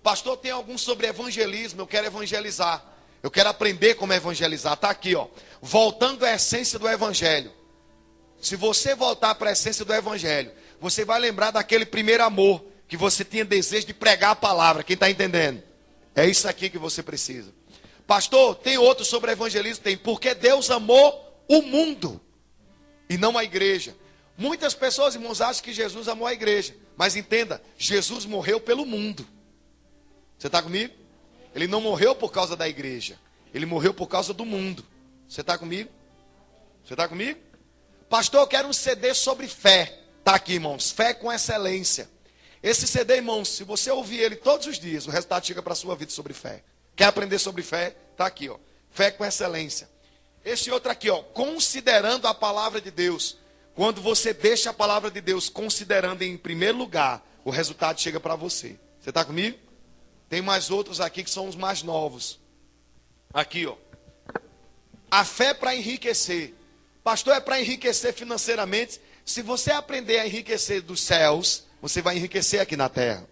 Pastor, tem algum sobre evangelismo? Eu quero evangelizar. Eu quero aprender como evangelizar. Está aqui, ó. Voltando à essência do evangelho. Se você voltar para a essência do evangelho, você vai lembrar daquele primeiro amor que você tinha desejo de pregar a palavra. Quem está entendendo? É isso aqui que você precisa. Pastor, tem outro sobre evangelismo? Tem. Porque Deus amou o mundo e não a igreja. Muitas pessoas, irmãos, acham que Jesus amou a igreja. Mas entenda, Jesus morreu pelo mundo. Você está comigo? Ele não morreu por causa da igreja. Ele morreu por causa do mundo. Você está comigo? Você está comigo? Pastor, eu quero um CD sobre fé. Está aqui, irmãos. Fé com excelência. Esse CD, irmãos, se você ouvir ele todos os dias, o resultado chega para a sua vida sobre fé. Quer aprender sobre fé? Está aqui, ó. Fé com excelência. Esse outro aqui, ó, considerando a palavra de Deus. Quando você deixa a palavra de Deus considerando em primeiro lugar, o resultado chega para você. Você está comigo? Tem mais outros aqui que são os mais novos. Aqui, ó. A fé para enriquecer. Pastor, é para enriquecer financeiramente. Se você aprender a enriquecer dos céus, você vai enriquecer aqui na terra.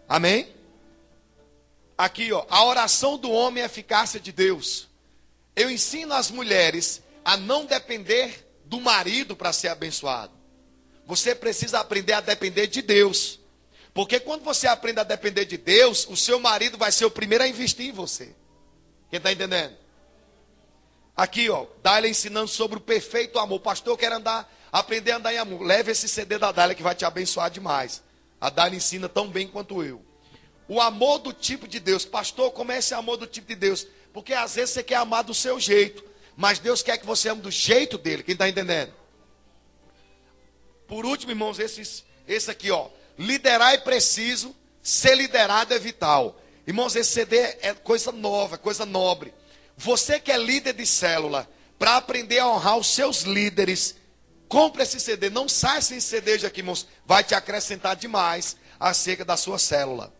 Amém? Aqui, ó. A oração do homem é a eficácia de Deus. Eu ensino as mulheres a não depender do marido para ser abençoado. Você precisa aprender a depender de Deus. Porque quando você aprende a depender de Deus, o seu marido vai ser o primeiro a investir em você. Quem está entendendo? Aqui, ó, Dália ensinando sobre o perfeito amor. Pastor, eu quero aprender a andar em amor. Leve esse CD da Dália que vai te abençoar demais. A Dália ensina tão bem quanto eu. O amor do tipo de Deus. Pastor, como é esse amor do tipo de Deus? Porque às vezes você quer amar do seu jeito. Mas Deus quer que você ame do jeito dele. Quem está entendendo? Por último, irmãos, esse aqui, ó. Liderar é preciso, ser liderado é vital. Irmãos, esse CD é coisa nova, coisa nobre. Você que é líder de célula, para aprender a honrar os seus líderes, compre esse CD. Não sai sem CD aqui, irmãos. Vai te acrescentar demais acerca da sua célula.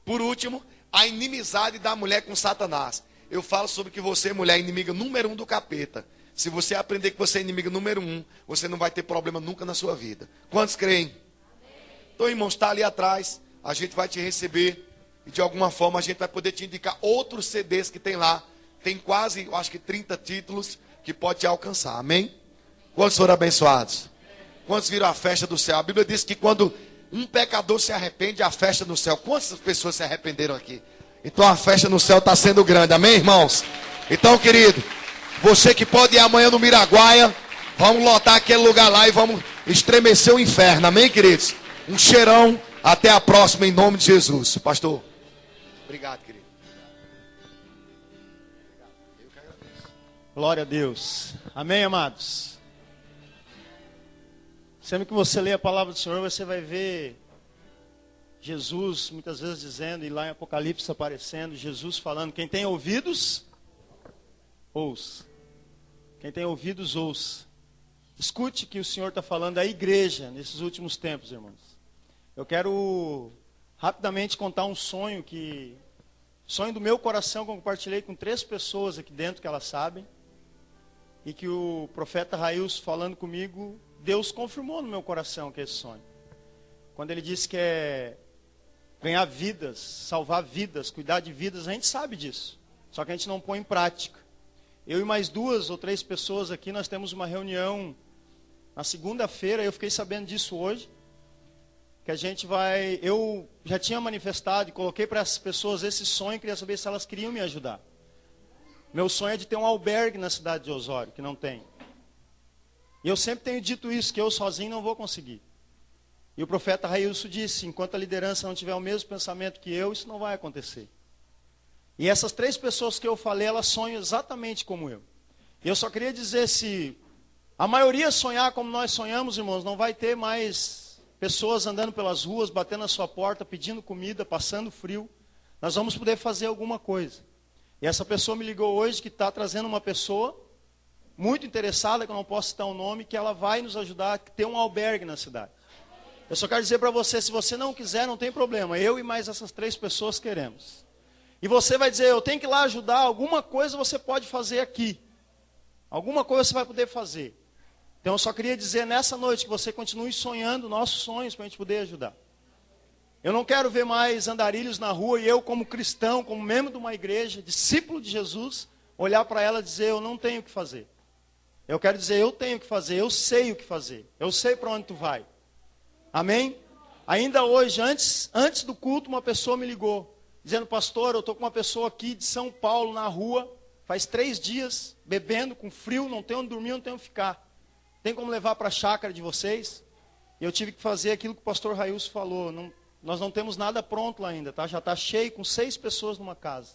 Por último, a inimizade da mulher com Satanás. Eu falo sobre que você, mulher, é inimiga número 1 do capeta. Se você aprender que você é inimiga número 1, você não vai ter problema nunca na sua vida. Quantos creem? Então, irmãos, está ali atrás. A gente vai te receber. E de alguma forma a gente vai poder te indicar outros CDs que tem lá. Tem quase, eu acho que 30 títulos que pode te alcançar. Amém? Quantos foram abençoados? Quantos viram a festa do céu? A Bíblia diz que quando um pecador se arrepende, a festa no céu. Quantas pessoas se arrependeram aqui? Então a festa no céu está sendo grande. Amém, irmãos? Então, querido, você que pode ir amanhã no Miraguaia, vamos lotar aquele lugar lá e vamos estremecer o inferno. Amém, queridos? Um cheirão. Até a próxima, em nome de Jesus. Pastor. Obrigado, querido. Glória a Deus. Amém, amados? Sempre que você lê a palavra do Senhor, você vai ver Jesus muitas vezes dizendo, e lá em Apocalipse aparecendo, Jesus falando, quem tem ouvidos, ouça. Quem tem ouvidos, ouça. Escute que o Senhor está falando à igreja nesses últimos tempos, irmãos. Eu quero rapidamente contar um sonho do meu coração, que eu compartilhei com 3 pessoas aqui dentro que elas sabem. E que o profeta Railson falando comigo, Deus confirmou no meu coração que é esse sonho. Quando ele disse que é ganhar vidas, salvar vidas, cuidar de vidas, a gente sabe disso. Só que a gente não põe em prática. Eu e mais 2 ou 3 pessoas aqui, nós temos uma reunião na segunda-feira, eu fiquei sabendo disso hoje. Que a gente vai, eu já tinha manifestado e coloquei para essas pessoas esse sonho, queria saber se elas queriam me ajudar. Meu sonho é de ter um albergue na cidade de Osório, que não tem. E eu sempre tenho dito isso, que eu sozinho não vou conseguir. E o profeta Railson disse, enquanto a liderança não tiver o mesmo pensamento que eu, isso não vai acontecer. E essas 3 pessoas que eu falei, elas sonham exatamente como eu. E eu só queria dizer, se a maioria sonhar como nós sonhamos, irmãos, não vai ter mais pessoas andando pelas ruas, batendo na sua porta, pedindo comida, passando frio. Nós vamos poder fazer alguma coisa. E essa pessoa me ligou hoje que está trazendo uma pessoa muito interessada, que eu não posso citar o nome, que ela vai nos ajudar a ter um albergue na cidade. Eu só quero dizer para você, se você não quiser, não tem problema. Eu e mais essas 3 pessoas queremos. E você vai dizer, eu tenho que ir lá ajudar, alguma coisa você pode fazer aqui. Alguma coisa você vai poder fazer. Então eu só queria dizer nessa noite que você continue sonhando nossos sonhos para a gente poder ajudar. Eu não quero ver mais andarilhos na rua e eu como cristão, como membro de uma igreja, discípulo de Jesus, olhar para ela e dizer, eu não tenho o que fazer. Eu quero dizer, eu tenho o que fazer, eu sei o que fazer. Eu sei para onde tu vai. Amém? Ainda hoje, antes do culto, uma pessoa me ligou, dizendo, pastor, eu estou com uma pessoa aqui de São Paulo na rua, faz 3 dias, bebendo, com frio, não tem onde dormir, não tem onde ficar. Tem como levar para a chácara de vocês? E eu tive que fazer aquilo que o pastor Railson falou. Nós não temos nada pronto lá ainda, tá? Já está cheio com 6 pessoas numa casa.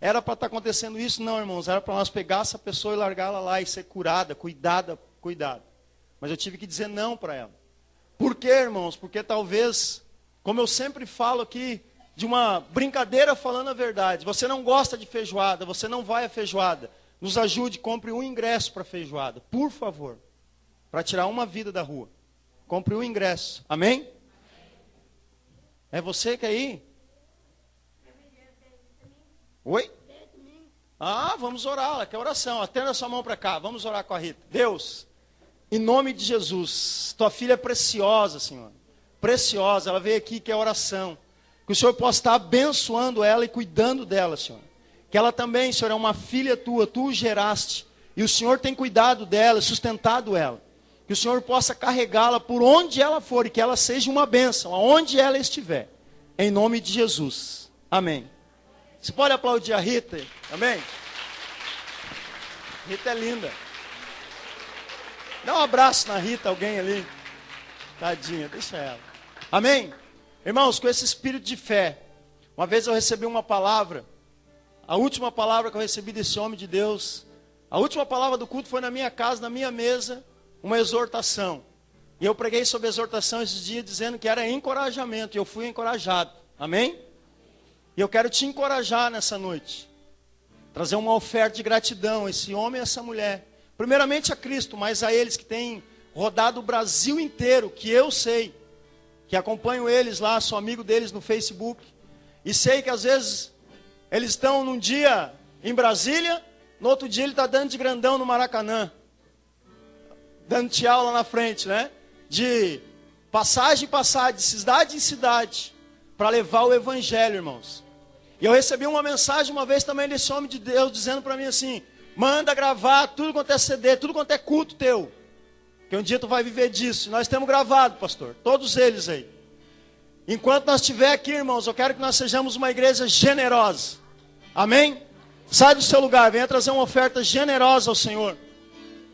Era para estar acontecendo isso? Não, irmãos. Era para nós pegar essa pessoa e largá-la lá e ser curada, cuidada. Mas eu tive que dizer não para ela. Por quê, irmãos? Porque talvez, como eu sempre falo aqui, de uma brincadeira falando a verdade. Você não gosta de feijoada, você não vai à feijoada. nos ajude, compre um ingresso para a feijoada, por favor. Para tirar uma vida da rua. Compre um ingresso. Amém? É você que quer ir? Oi? Ah, vamos orar. Ela quer oração. Atenda a sua mão para cá. Vamos orar com a Rita. Deus, em nome de Jesus, tua filha é preciosa, Senhor. Preciosa. Ela veio aqui, quer oração. Que o Senhor possa estar abençoando ela e cuidando dela, Senhor. Que ela também, Senhor, é uma filha tua. Tu geraste. E o Senhor tem cuidado dela, sustentado ela. Que o Senhor possa carregá-la por onde ela for e que ela seja uma bênção, aonde ela estiver. Em nome de Jesus. Amém. Você pode aplaudir a Rita? Amém? Rita é linda. Dá um abraço na Rita, alguém ali. Tadinha, deixa ela. Amém? Irmãos, com esse espírito de fé. Uma vez eu recebi uma palavra. A última palavra que eu recebi desse homem de Deus. A última palavra do culto foi na minha casa, na minha mesa. Uma exortação. E eu preguei sobre exortação esses dias dizendo que era encorajamento. E eu fui encorajado. Amém? E eu quero te encorajar nessa noite. Trazer uma oferta de gratidão a esse homem e essa mulher. Primeiramente a Cristo, mas a eles que têm rodado o Brasil inteiro, que eu sei. Que acompanho eles lá, sou amigo deles no Facebook. E sei que às vezes eles estão num dia em Brasília, no outro dia ele está dando de grandão no Maracanã. Dando tchau lá na frente, né? De passagem em passagem, de cidade em cidade, para levar o evangelho, irmãos. E eu recebi uma mensagem uma vez também desse homem de Deus, dizendo para mim assim, manda gravar tudo quanto é CD, tudo quanto é culto teu. Que um dia tu vai viver disso. E nós temos gravado, pastor, todos eles aí. Enquanto nós estiver aqui, irmãos, eu quero que nós sejamos uma igreja generosa. Amém? Sai do seu lugar, venha trazer uma oferta generosa ao Senhor.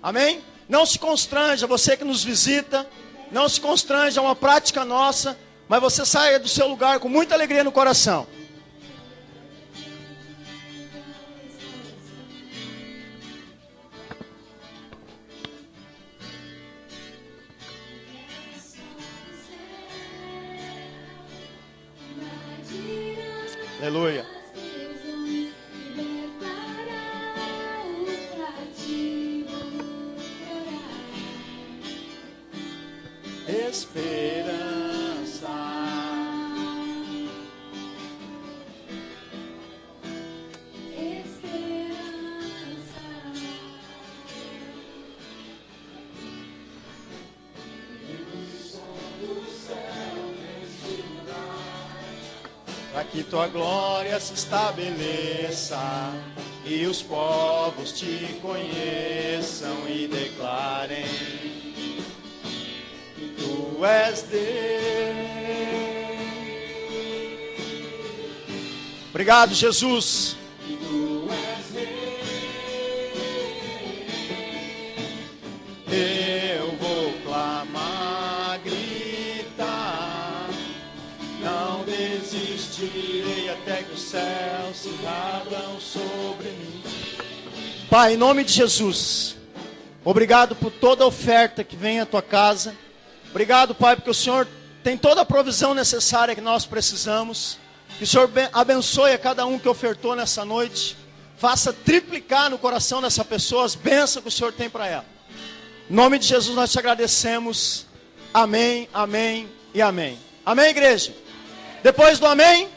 Amém? Não se constranja, você que nos visita, não se constranja, é uma prática nossa, mas você saia do seu lugar com muita alegria no coração. Aleluia. Esperança. Para que tua glória se estabeleça e os povos te conheçam e declarem que tu és Deus. Obrigado, Jesus. Que tu és Deus. Eu vou clamar, gritar, não desistirei até que os céus se abram sobre mim. Pai, em nome de Jesus, obrigado por toda a oferta que vem à tua casa. Obrigado, Pai, porque o Senhor tem toda a provisão necessária que nós precisamos. Que o Senhor abençoe a cada um que ofertou nessa noite. Faça triplicar no coração dessa pessoa as bênçãos que o Senhor tem para ela. Em nome de Jesus nós te agradecemos. Amém, amém e amém. Amém, igreja? Depois do amém,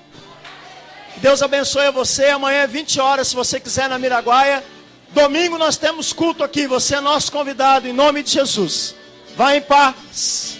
que Deus abençoe a você. Amanhã é 20 horas, se você quiser, na Miraguaia. Domingo nós temos culto aqui, você é nosso convidado, em nome de Jesus. Vá em paz.